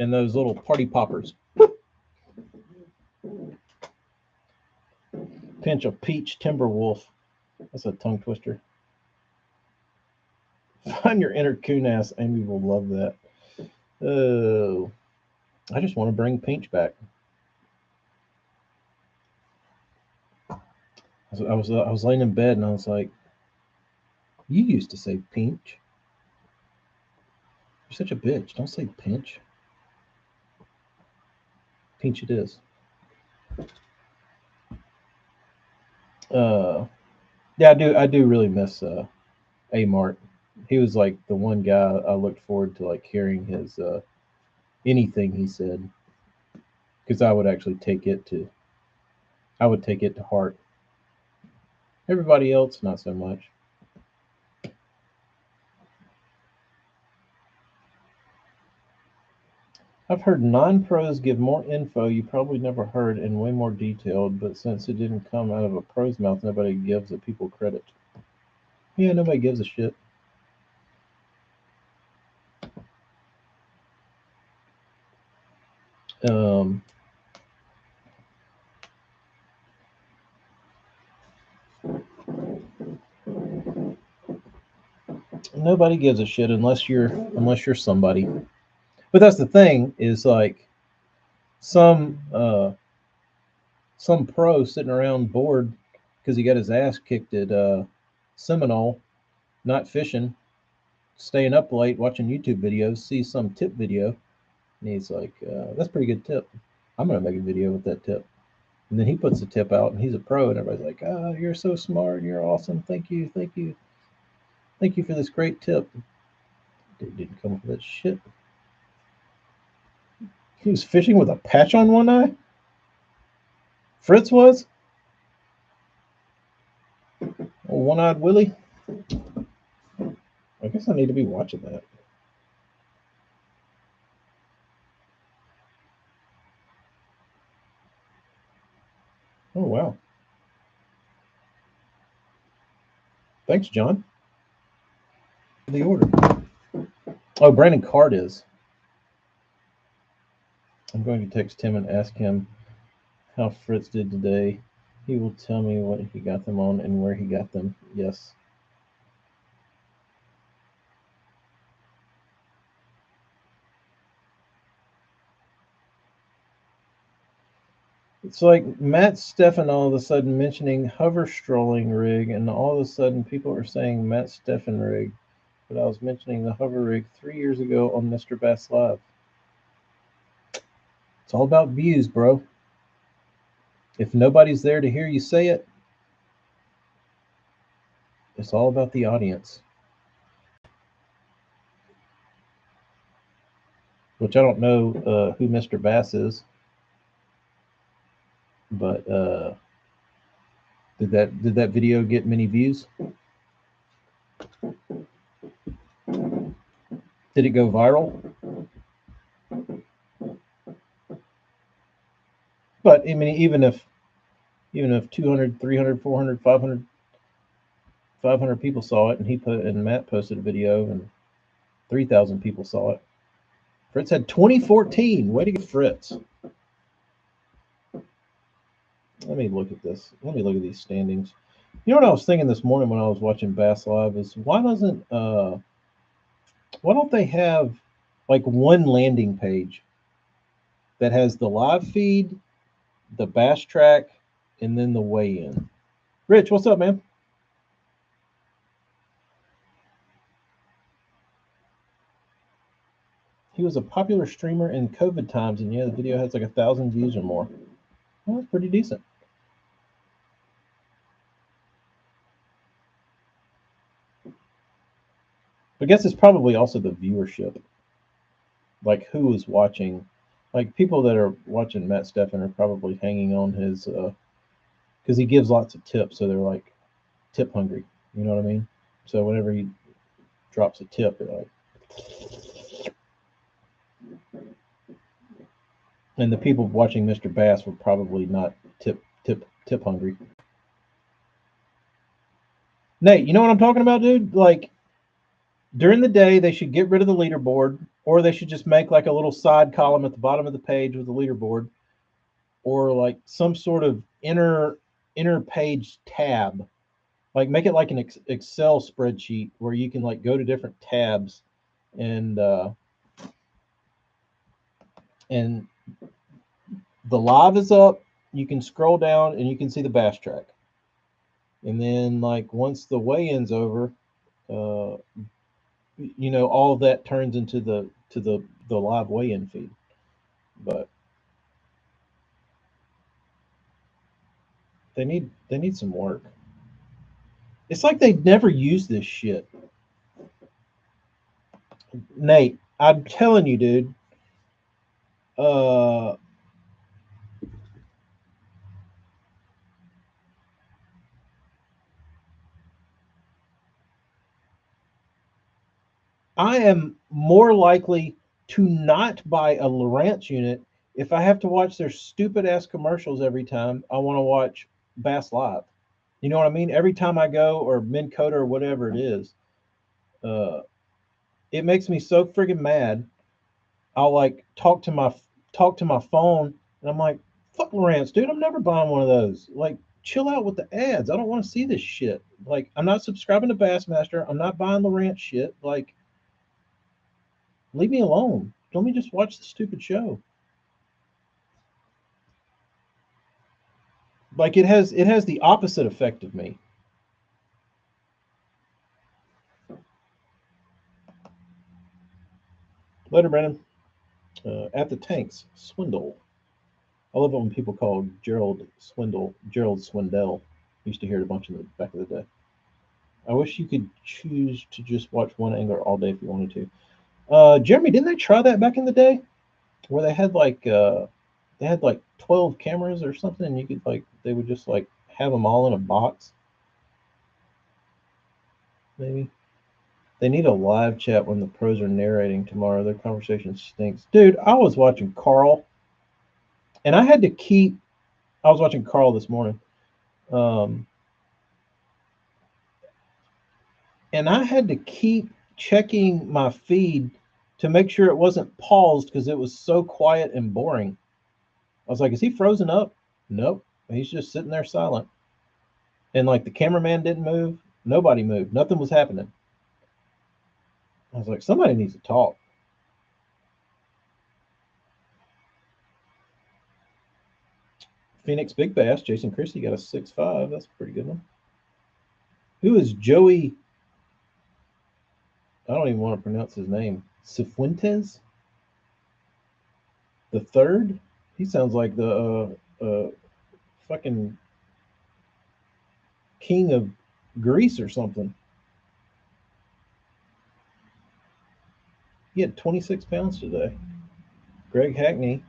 Speaker 1: and those little party poppers. Pinch a peach Timberwolf. That's a tongue twister. Find your inner coon ass. Amy will love that. Oh, I just want to bring Pinch back. I was laying in bed and I was like, you used to say Pinch. You're such a bitch. Don't say Pinch. Pinch it is. Yeah, I do really miss A Mart. He was like the one guy I looked forward to like hearing his anything he said, because I would actually take it to heart. Everybody else, not so much. I've heard non-pros give more info you probably never heard and way more detailed, but since it didn't come out of a pro's mouth, nobody gives the people credit. Yeah, nobody gives a shit. Nobody gives a shit unless you're somebody. But that's the thing, is like some pro sitting around bored because he got his ass kicked at Seminole, not fishing, staying up late watching YouTube videos, sees some tip video, and he's like, "That's a pretty good tip. I'm gonna make a video with that tip." And then he puts the tip out, and he's a pro, and everybody's like, "Ah, you're so smart. You're awesome. Thank you, thank you, thank you for this great tip." Dude didn't come up with that shit. He was fishing with a patch on one eye. Fritz was. Oh, one-eyed Willie. I guess I need to be watching that. Oh wow. Thanks, John. The order. Oh, Brandon Card is. I'm going to text him and ask him how Fritz did today. He will tell me what he got them on and where he got them. Yes. It's like Matt Steffen all of a sudden mentioning hover strolling rig, and all of a sudden people are saying Matt Steffen rig, but I was mentioning the hover rig 3 years ago on Mr. Bass Live. It's all about views, bro. If nobody's there to hear you say it, it's all about the audience. Which I don't know who Mr. Bass is, but did that video get many views? Did it go viral? But I mean, even if 200, 300, 400, 500 people saw it, and Matt posted a video and 3,000 people saw it. Fritz had 2014. Way to go, Fritz. Let me look at this. Let me look at these standings. You know what I was thinking this morning when I was watching Bass Live is why don't they have like one landing page that has the live feed, the bass track, and then the weigh-in? Rich, what's up, man? He was a popular streamer in COVID times, and yeah, the video has like 1,000 views or more. Well, that's pretty decent. I guess it's probably also the viewership. Like who is watching? Like people that are watching Matt Steffen are probably hanging on his because he gives lots of tips, so they're like tip hungry. You know what I mean? So whenever he drops a tip, they're like, and the people watching Mr. Bass were probably not tip hungry. Nate, you know what I'm talking about, dude? Like during the day, they should get rid of the leaderboard, or they should just make like a little side column at the bottom of the page with the leaderboard, or like some sort of inner page tab. Like make it like an Excel spreadsheet where you can like go to different tabs and and the live is up. You can scroll down and you can see the bass track. And then like once the weigh-in's over, uh, you know, all of that turns into the live weigh-in feed. But they need some work. It's like they never use this shit. Nate, I'm telling you, dude. Uh, I am more likely to not buy a Lowrance unit if I have to watch their stupid ass commercials every time I want to watch Bass Live. You know what I mean? Every time I go or Minn Kota or whatever it is, uh, it makes me so friggin' mad. I'll like talk to my phone and I'm like, fuck Lowrance, dude, I'm never buying one of those. Like, chill out with the ads. I don't want to see this shit. Like, I'm not subscribing to Bassmaster. I'm not buying Lowrance shit. Like, leave me alone. Let me just watch the stupid show. Like it has the opposite effect of me. Later, Brandon. At the tanks, Swindle. I love it when people call Gerald Swindell. Used to hear it a bunch in the back of the day. I wish you could choose to just watch one angler all day if you wanted to. Jeremy, didn't they try that back in the day, where they had like 12 cameras or something, and you could like they would just like have them all in a box? Maybe they need a live chat when the pros are narrating tomorrow. Their conversation stinks, dude. I was watching Carl, and I had to keep. I was watching Carl this morning, um, and I had to keep checking my feed to make sure it wasn't paused because it was so quiet and boring. I was like, "Is he frozen up?" Nope, he's just sitting there silent. And like the cameraman didn't move, nobody moved, nothing was happening. I was like, somebody needs to talk. Phoenix Big Bass, Jason Christie got a 6.5. That's a pretty good one. Who is Joey? I don't even want to pronounce his name. Cifuentes the third. He sounds like the fucking king of Greece or something. He had 26 pounds today. Greg Hackney,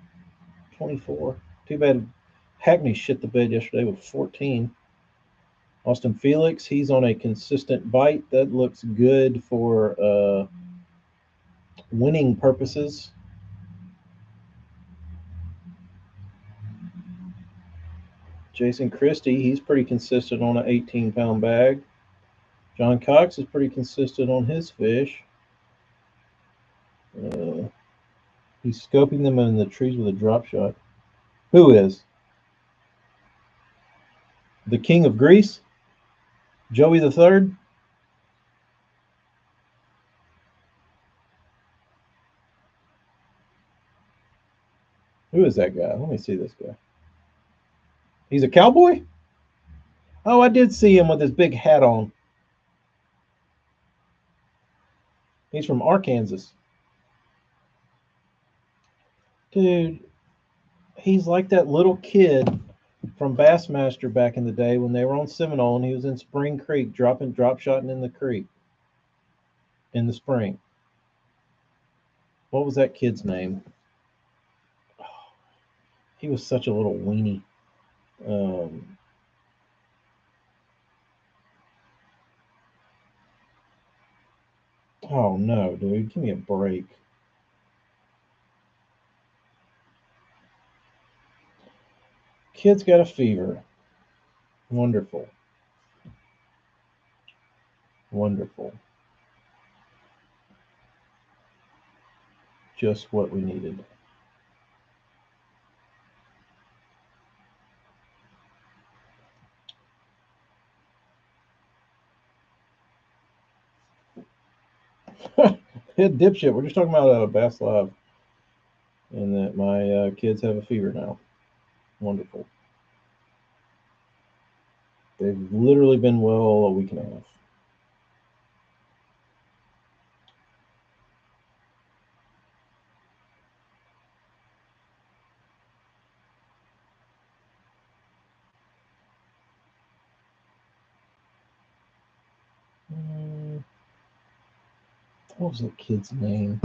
Speaker 1: 24. Too bad Hackney shit the bed yesterday with 14. Austin Felix, he's on a consistent bite. That looks good for winning purposes. Jason Christie, he's pretty consistent on an 18-pound bag. John Cox is pretty consistent on his fish. Uh, he's scoping them in the trees with a drop shot. Who is? The king of Greece? Joey the third? Who is that guy? Let me see this guy. He's a cowboy? Oh, I did see him with his big hat on. He's from Arkansas. Dude, he's like that little kid from Bassmaster back in the day when they were on Seminole and he was in Spring Creek drop shotting in the creek. in the spring. What was that kid's name? He was such a little weenie. Um, oh no, dude, give me a break. Kid's got a fever. Wonderful. Wonderful. Just what we needed. Hit dipshit. We're just talking about Bass Live and that my kids have a fever now. Wonderful. They've literally been well a week and a half. What was that kid's name?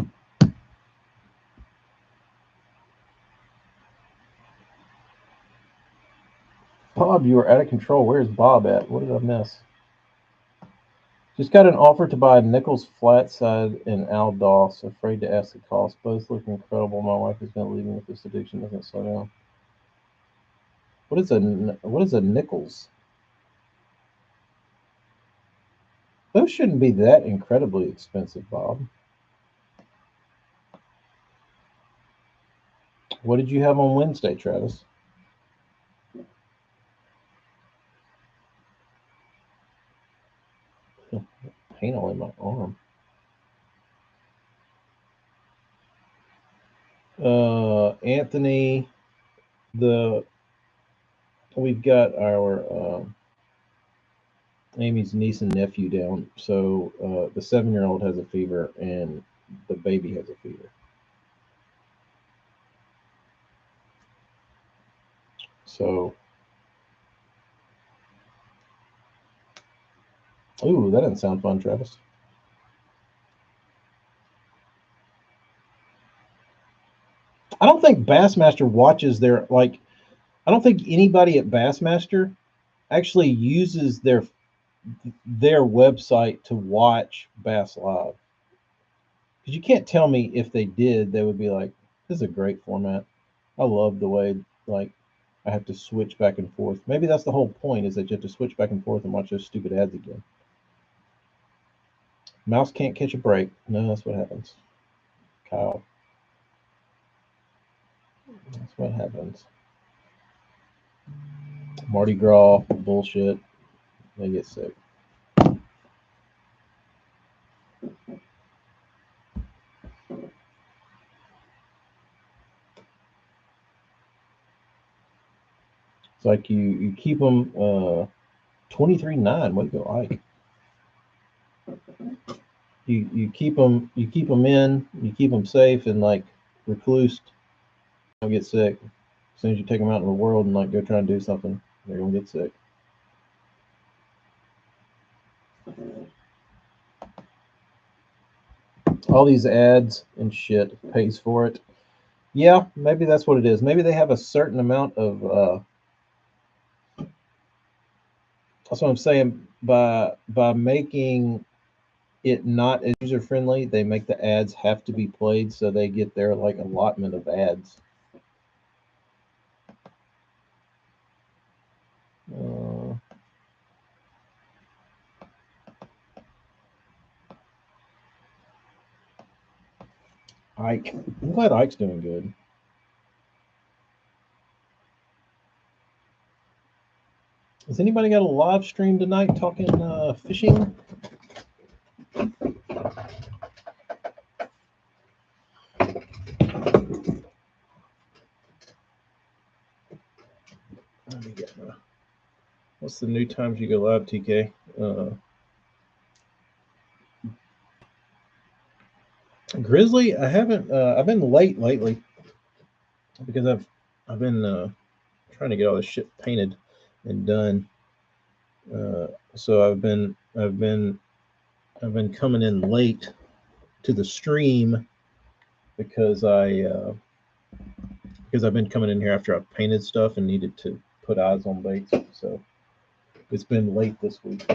Speaker 1: Bob, you are out of control. Where's Bob at? What did I miss? Just got an offer to buy Nichols Flatside and Al Doss. Afraid to ask the cost. Both look incredible. My wife has been leaving with this addiction. Doesn't slow down. What is a Nichols? Those shouldn't be that incredibly expensive, Bob. What did you have on Wednesday, Travis? Pain all in my arm. Anthony, we've got our Amy's niece and nephew down. So the 7-year-old has a fever and the baby has a fever. So, ooh, that doesn't sound fun, Travis. I don't think Bassmaster watches their I don't think anybody at Bassmaster actually uses their website to watch Bass Live. Because you can't tell me if they did, they would be like, "This is a great format. I love the way I have to switch back and forth." Maybe that's the whole point, is that you have to switch back and forth and watch those stupid ads again. Mouse can't catch a break. No, that's what happens. Kyle. That's what happens. Mardi Gras bullshit. They get sick. It's like you keep them 23-9. Way to go, Ike. You keep them in. You keep them safe and reclused. Don't get sick. As soon as you take them out in the world and go try and do something, they're gonna get sick. All these ads and shit pays for it. Yeah, maybe that's what it is. Maybe they have a certain amount of. That's what I'm saying. By making it not as user friendly, they make the ads have to be played, so they get their allotment of ads. Ike, I'm glad Ike's doing good. Has anybody got a live stream tonight talking fishing? Let me get what's the new times you go live, TK? Grizzly, I haven't. I've been late lately because I've been trying to get all this shit painted and done. So I've been coming in late to the stream because I've been coming in here after I've painted stuff and needed to put eyes on baits. So it's been late this week.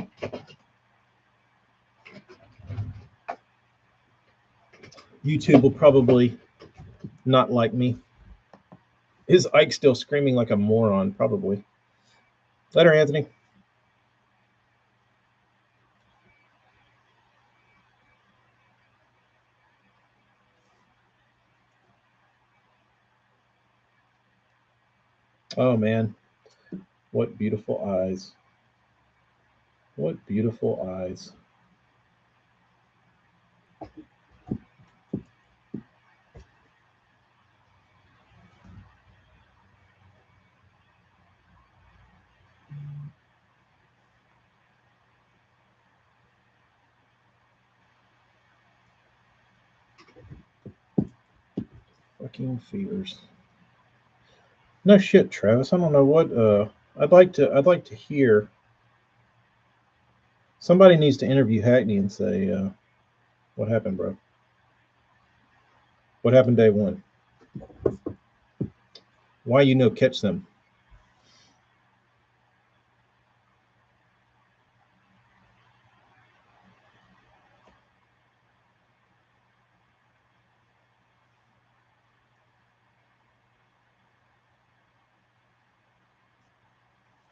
Speaker 1: YouTube will probably not like me. Is Ike still screaming like a moron? Probably. Later, Anthony. Oh, man. What beautiful eyes. What beautiful eyes. Fucking fears. No shit, Travis. I don't know what I'd like to hear. Somebody needs to interview Hackney and say, what happened, bro? What happened day one? Why you no catch them?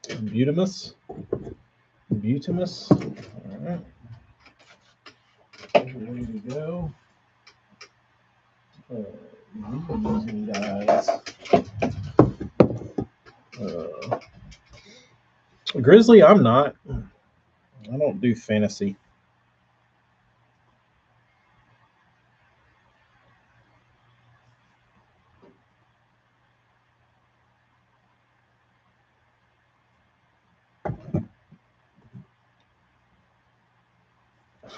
Speaker 1: Butamus. Butamus. All right. Ready to go. These need eyes. Grizzly, I'm not. I don't do fantasy.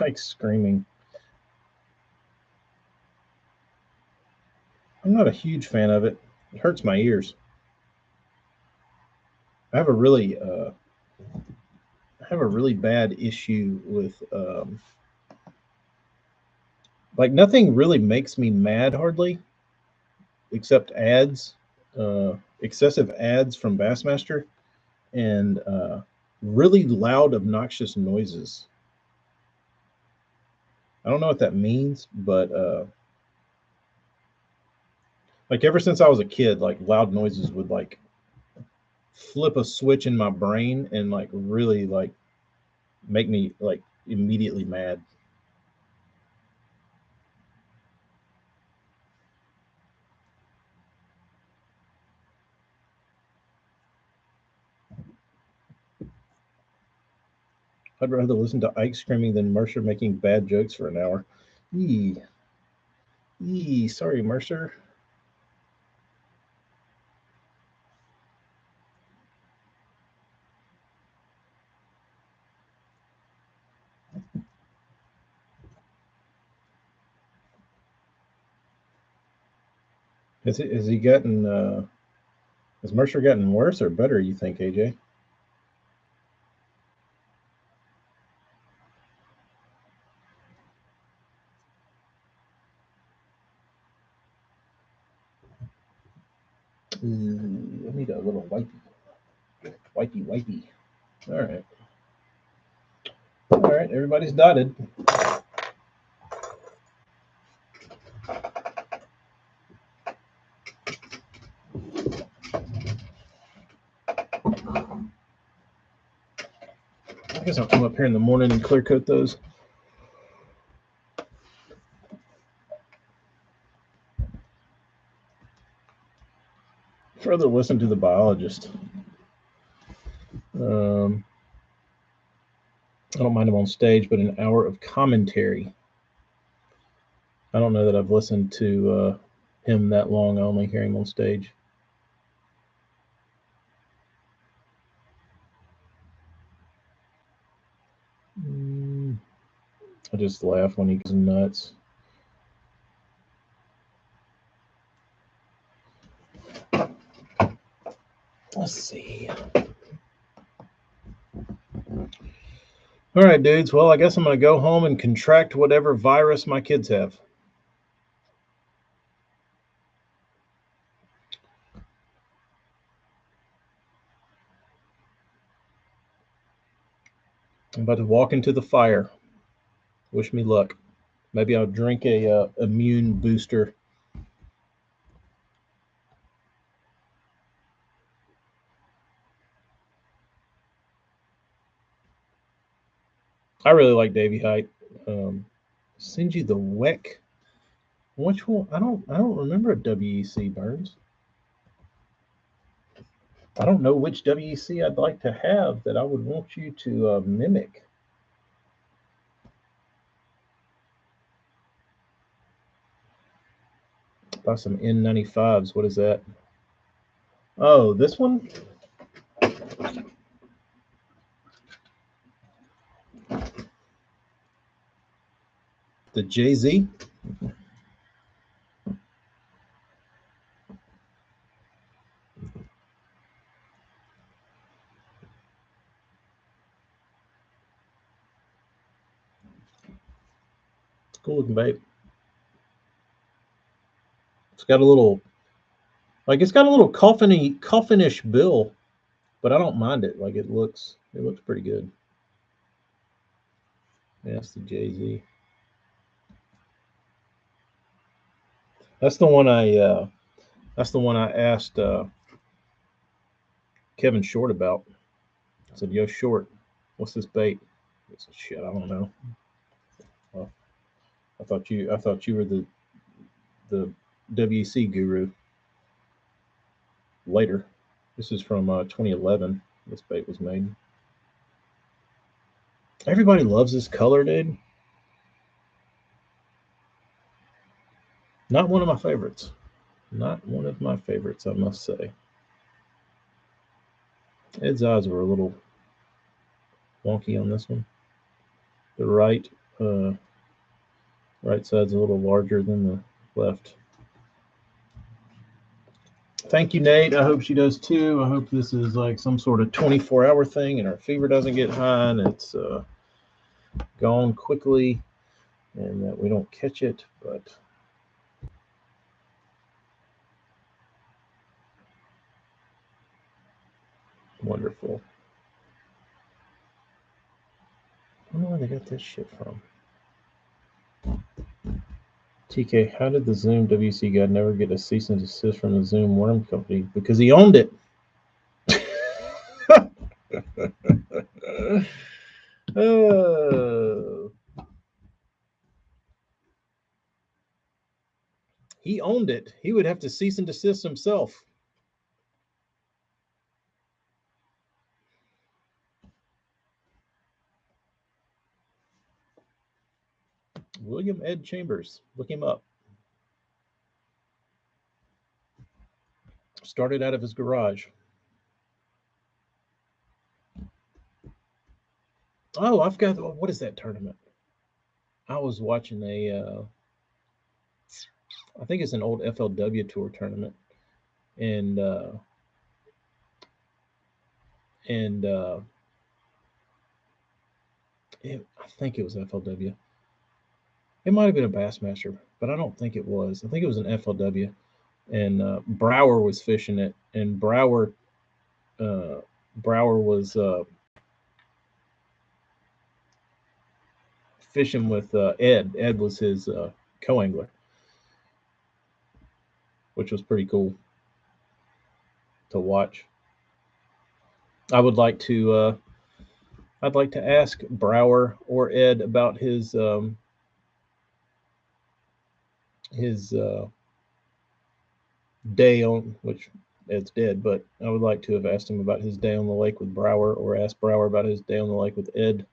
Speaker 1: Like screaming. I'm not a huge fan of it. It hurts my ears. I have a really bad issue with like nothing really makes me mad hardly, except ads, excessive ads from Bassmaster, and really loud, obnoxious noises. I don't know what that means, but like ever since I was a kid, like loud noises would like flip a switch in my brain and like really like make me like immediately mad. I'd rather listen to Ike screaming than Mercer making bad jokes for an hour. Yee. Yee. Sorry, Mercer. Has he gotten has Mercer gotten worse or better, you think, AJ? Ooh, I need a little wipey. Wipey. All right. All right, everybody's dotted. I guess I'll come up here in the morning and clear coat those. Further listen to the biologist. I don't mind him on stage, but an hour of commentary. I don't know that I've listened to him that long. I only hear him on stage. I just laugh when he goes nuts. Let's see. All right, dudes. Well, I guess I'm going to go home and contract whatever virus my kids have. I'm about to walk into the fire. Wish me luck. Maybe I'll drink a immune booster. I really like Davy Height. Send you the WEC. Which one? I don't remember a WEC, Burns. I don't know which WEC I'd like to have that I would want you to mimic. Buy some N95s. What is that? Oh, this one? The Jay-Z? Cool looking vape. It's got a little, it's got a little coffinish bill, but I don't mind it. Like it looks pretty good. Yeah, that's the Jay-Z. That's the one I asked Kevin Short about. I said, "Yo, Short, what's this bait?" He said, "Shit, I don't know." Well, I thought you were the WC guru. Later, this is from 2011. This bait was made. Everybody loves this color, dude. Not one of my favorites. Not one of my favorites, I must say. Ed's eyes were a little wonky on this one. The right side's a little larger than the left. Thank you, Nate. I hope she does too. I hope this is like some sort of 24-hour thing and our fever doesn't get high and it's gone quickly and that we don't catch it. But wonderful. I don't know where they got this shit from. TK, how did the Zoom WC guy never get a cease and desist from the Zoom worm company? Because he owned it. He owned it. He would have to cease and desist himself. William Ed Chambers. Look him up. Started out of his garage. Oh, I've got, what is that tournament? I was watching I think it's an old FLW tour tournament. And I think it was FLW. It might have been a Bassmaster, but I don't think it was. I think it was an FLW. And Brower was fishing it, and Brower was fishing with Ed. Ed was his co-angler, which was pretty cool to watch. I would like to. I'd like to ask Brower or Ed about his day on, which Ed's dead, but I would like to have asked him about his day on the lake with Brower, or asked Brower about his day on the lake with Ed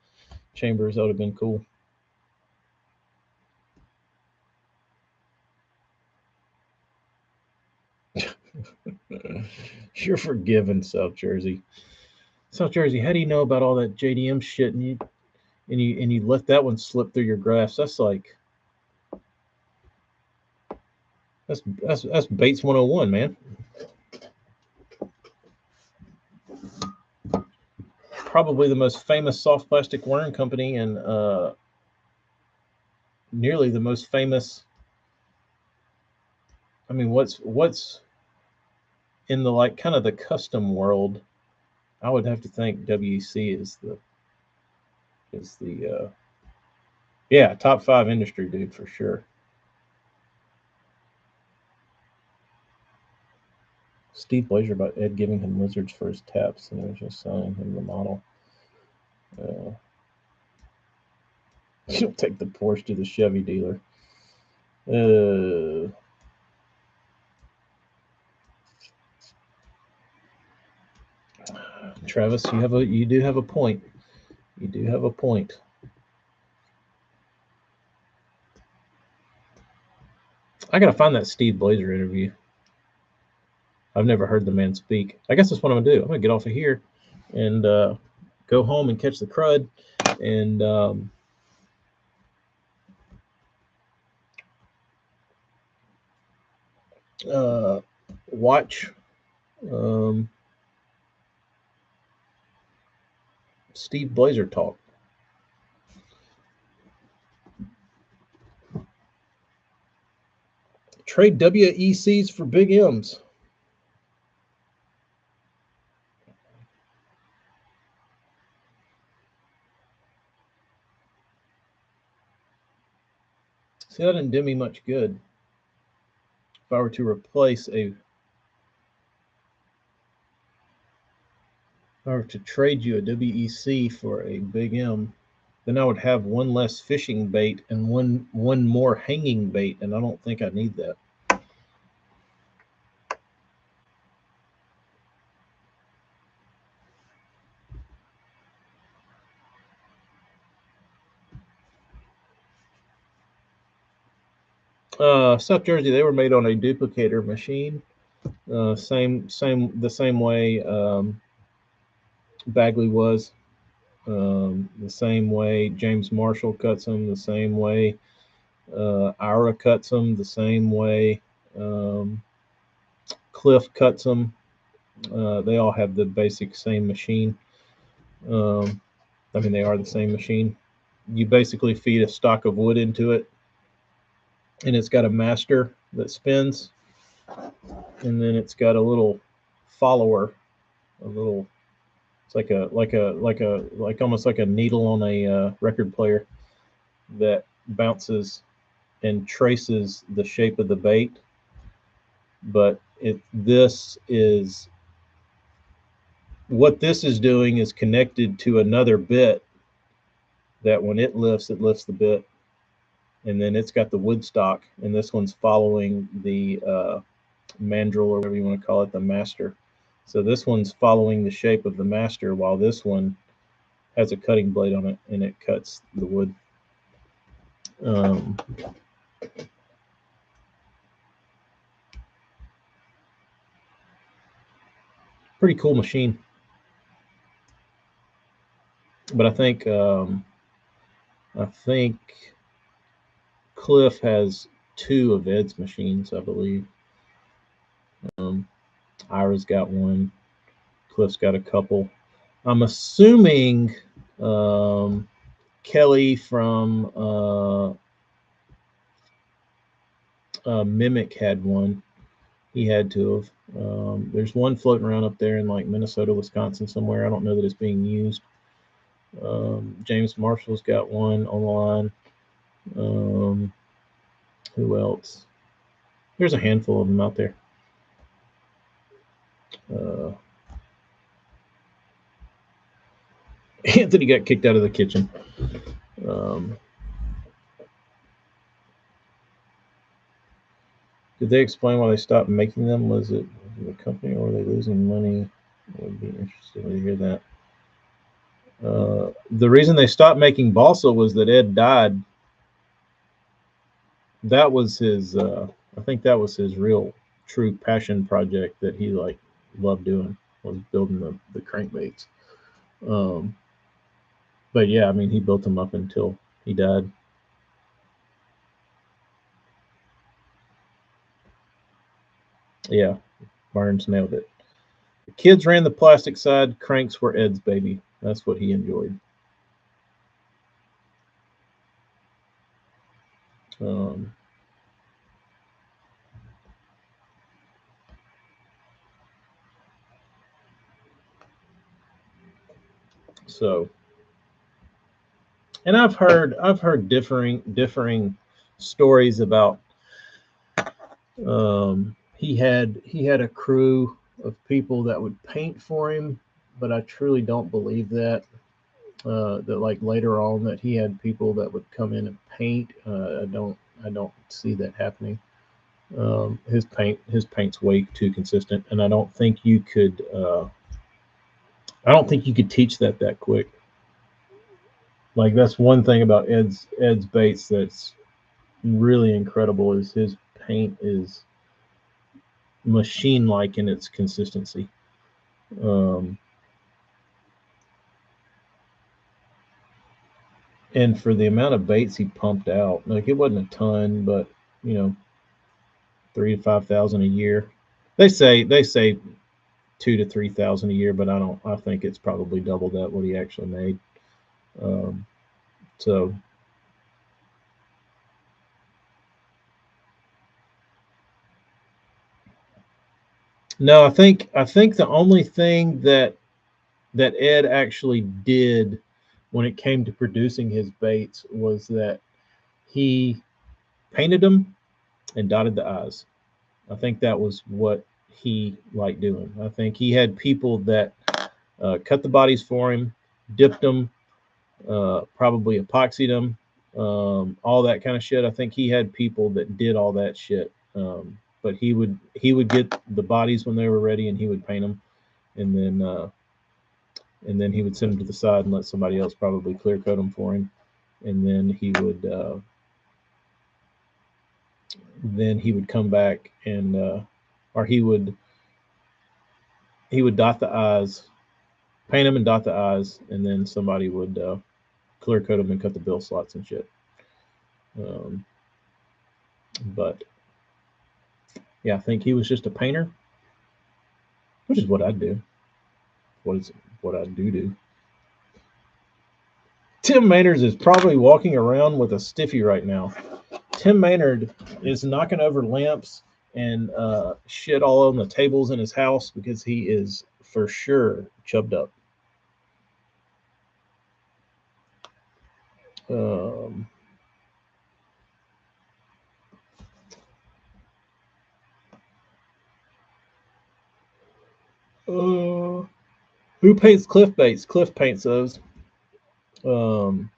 Speaker 1: Chambers. That would have been cool. You're forgiven, South Jersey. South Jersey, how do you know about all that JDM shit and you let that one slip through your grasp? That's like that's Bates 101, man. probably the most famous soft plastic worm company, and nearly the most famous. I mean, what's in the like kind of the custom world? I would have to think WEC is the yeah, top 5 industry dude for sure. Steve Blazer about Ed giving him lizards for his taps, and they're just selling him the model. You'll take the Porsche to the Chevy dealer. Travis, you do have a point. You do have a point. I gotta find that Steve Blazer interview. I've never heard the man speak. I guess that's what I'm gonna do. I'm gonna get off of here and go home and catch the crud and watch Steve Blazer talk. Trade WECs for Big M's. See, that didn't do me much good. If I were to replace if I were to trade you a WEC for a Big M, then I would have one less fishing bait and one more hanging bait, and I don't think I need that. South Jersey, they were made on a duplicator machine. The same way Bagley was. The same way James Marshall cuts them. The same way Ira cuts them. The same way Cliff cuts them. They all have the basic same machine. I mean, they are the same machine. You basically feed a stock of wood into it, and it's got a master that spins, and then it's got a little follower, it's like almost like a needle on a record player that bounces and traces the shape of the bait. But this is what this is doing is connected to another bit that when it lifts the bit, and then it's got the wood stock, and this one's following the mandrel, or whatever you want to call it, the master. So this one's following the shape of the master, while this one has a cutting blade on it, and it cuts the wood. Pretty cool machine. But I think Cliff has 2 of Ed's machines, I believe. Ira's got one. Cliff's got a couple. I'm assuming Kelly from Mimic had one. He had 2 of. There's one floating around up there in like Minnesota, Wisconsin somewhere. I don't know that it's being used. James Marshall's got one on the line. Who else? There's a handful of them out there. Anthony got kicked out of the kitchen. Did they explain why they stopped making them? Was it the company, or were they losing money? I would be interested to hear that. The reason they stopped making balsa was that Ed died. That was his. I think that was his real, true passion project that he like loved doing, was building the crankbaits. But yeah, I mean, he built them up until he died. Yeah, Barnes nailed it. The kids ran the plastic side. Cranks were Ed's baby. That's what he enjoyed. Um, so, and I've heard differing stories about. He had a crew of people that would paint for him, but I truly don't believe that. That like later on that he had people that would come in and paint. I don't see that happening. His paint's way too consistent, and I don't think you could teach that quick. Like that's one thing about Ed's baits that's really incredible is his paint is machine like in its consistency. Um, and for the amount of baits he pumped out, like it wasn't a ton, but you know, 3 to 5 thousand a year. They say 2 to 3 thousand a year, but I don't. I think it's probably double that what he actually made. Um, so no, I think the only thing that Ed actually did when it came to producing his baits was that he painted them and dotted the I's. I think that was what he liked doing. I think he had people that cut the bodies for him, dipped them, probably epoxied them, all that kind of shit. I think he had people that did all that shit. But he would get the bodies when they were ready, and he would paint them, and then he would send them to the side and let somebody else probably clear coat them for him, and then he would come back and or he would dot the I's, paint them and dot the I's, and then somebody would clear coat them and cut the bill slots and shit. Um, but yeah, I think he was just a painter, which is what I do. What is what I do? Tim Maynard is probably walking around with a stiffy right now. Tim Maynard is knocking over lamps and shit all on the tables in his house because he is for sure chubbed up. Um, uh, who paints Cliff baits? Cliff paints those. Um,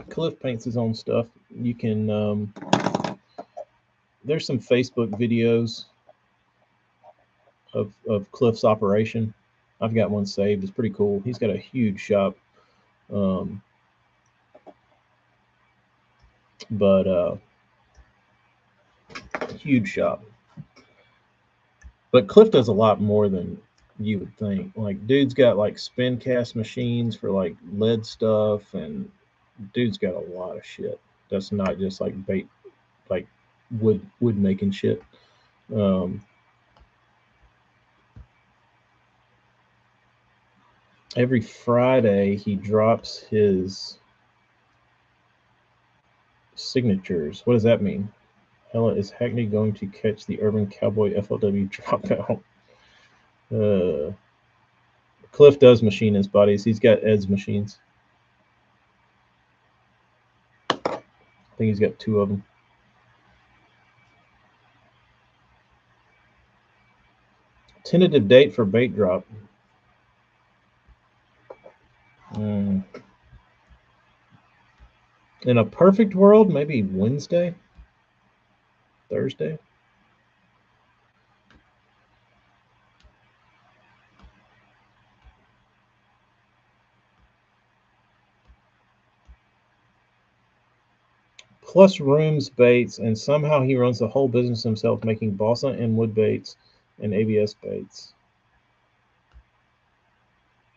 Speaker 1: Cliff paints his own stuff. You can. There's some Facebook videos of Cliff's operation. I've got one saved. It's pretty cool. He's got a huge shop, um, but huge shop. But Cliff does a lot more than you would think. Like, dude's got like spin cast machines for like lead stuff, and dude's got a lot of shit. That's not just like bait, like wood making shit. Um, every Friday he drops his signatures. What does that mean? Hella, is Hackney going to catch the Urban Cowboy FLW dropout? Uh, Cliff does machine his bodies. He's got Ed's machines. I think he's got two of them. Tentative date for bait drop. Mm. In a perfect world, maybe Wednesday, Thursday. Plus rooms baits, and somehow he runs the whole business himself, making balsa and wood baits and ABS baits.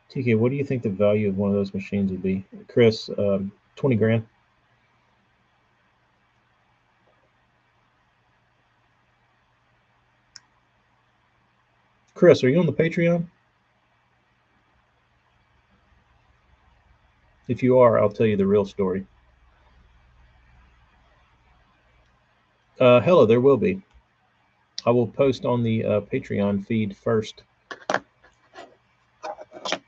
Speaker 1: TK, what do you think the value of one of those machines would be? Chris, 20 grand. Chris, are you on the Patreon? If you are, I'll tell you the real story. Hello, there will be. I will post on the Patreon feed first,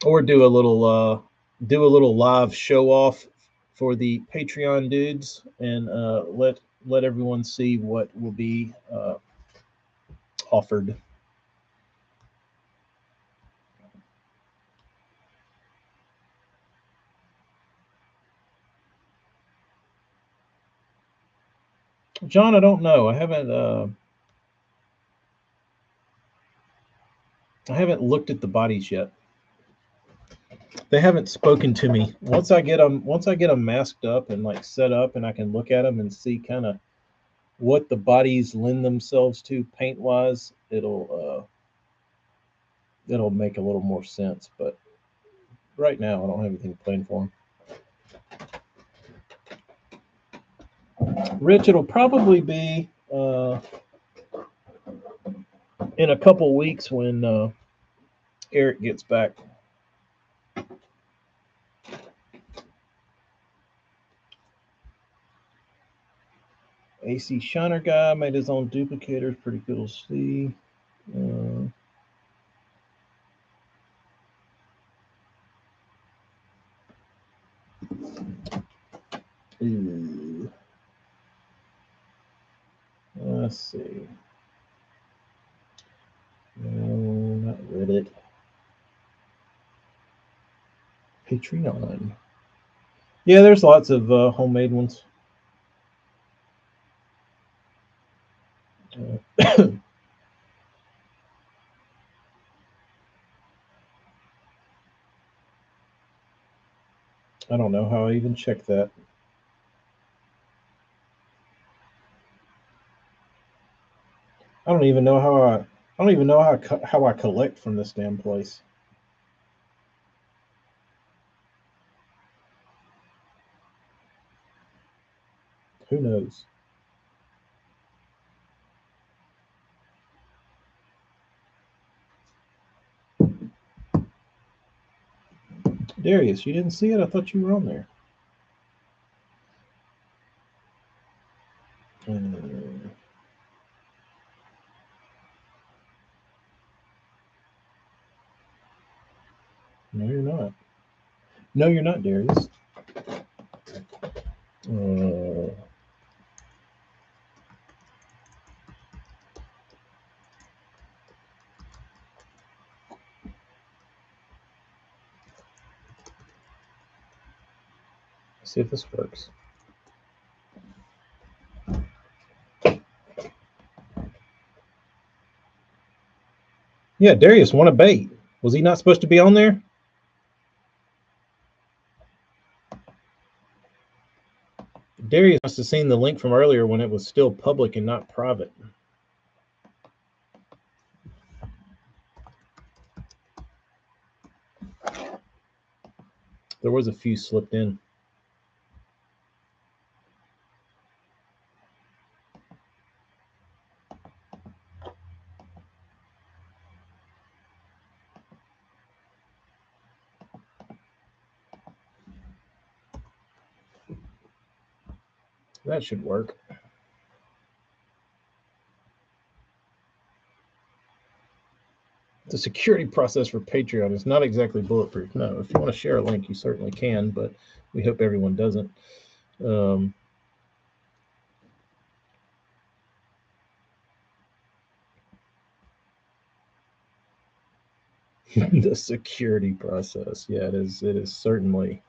Speaker 1: or do a little live show off for the Patreon dudes, and let everyone see what will be offered. John, I don't know. I haven't looked at the bodies yet. They haven't spoken to me. Once I get them masked up and like set up, and I can look at them and see kind of what the bodies lend themselves to paint wise, it'll make a little more sense. But right now, I don't have anything planned for them. Rich, it'll probably be in a couple weeks when Eric gets back. AC Shiner guy made his own duplicators. Pretty cool to see. Uh, let's see. No, not Reddit. Patreon. Yeah, there's lots of homemade ones. I don't know how I even check that. I don't even know how I. I don't even know how I collect from this damn place. Who knows? Darius, you didn't see it? I thought you were on there. Uh, no, you're not. No, you're not, Darius. Uh, see if this works. Yeah, Darius won a bait. Was he not supposed to be on there? Darius must have seen the link from earlier when it was still public and not private. There was a few slipped in. That should work. The security process for Patreon is not exactly bulletproof. No, if you want to share a link, you certainly can, but we hope everyone doesn't. Um, the security process, yeah, it is. It is certainly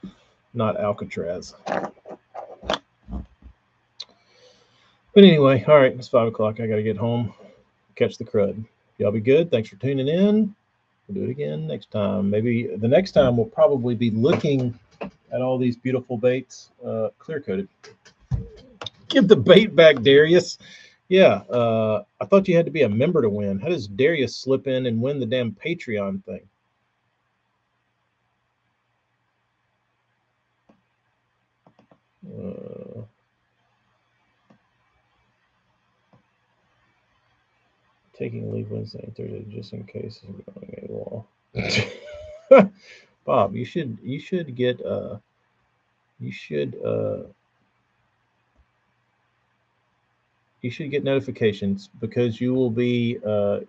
Speaker 1: not Alcatraz. But anyway, all right, it's 5 o'clock. I got to get home, catch the crud. Y'all be good. Thanks for tuning in. We'll do it again next time. Maybe the next time we'll probably be looking at all these beautiful baits, clear coated. Give the bait back, Darius. Yeah, I thought you had to be a member to win. How does Darius slip in and win the damn Patreon thing? Uh, taking leave Wednesday and Thursday just in case I'm going AWOL. Bob, you should get you should get notifications because you will be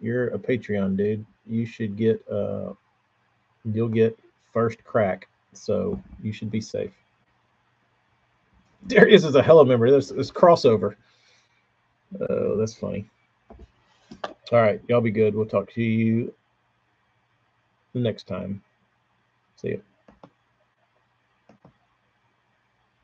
Speaker 1: you're a Patreon dude. You should get you'll get first crack, so you should be safe. Darius is a hello member. This crossover. Oh, that's funny. All right, y'all be good. We'll talk to you next time. See ya.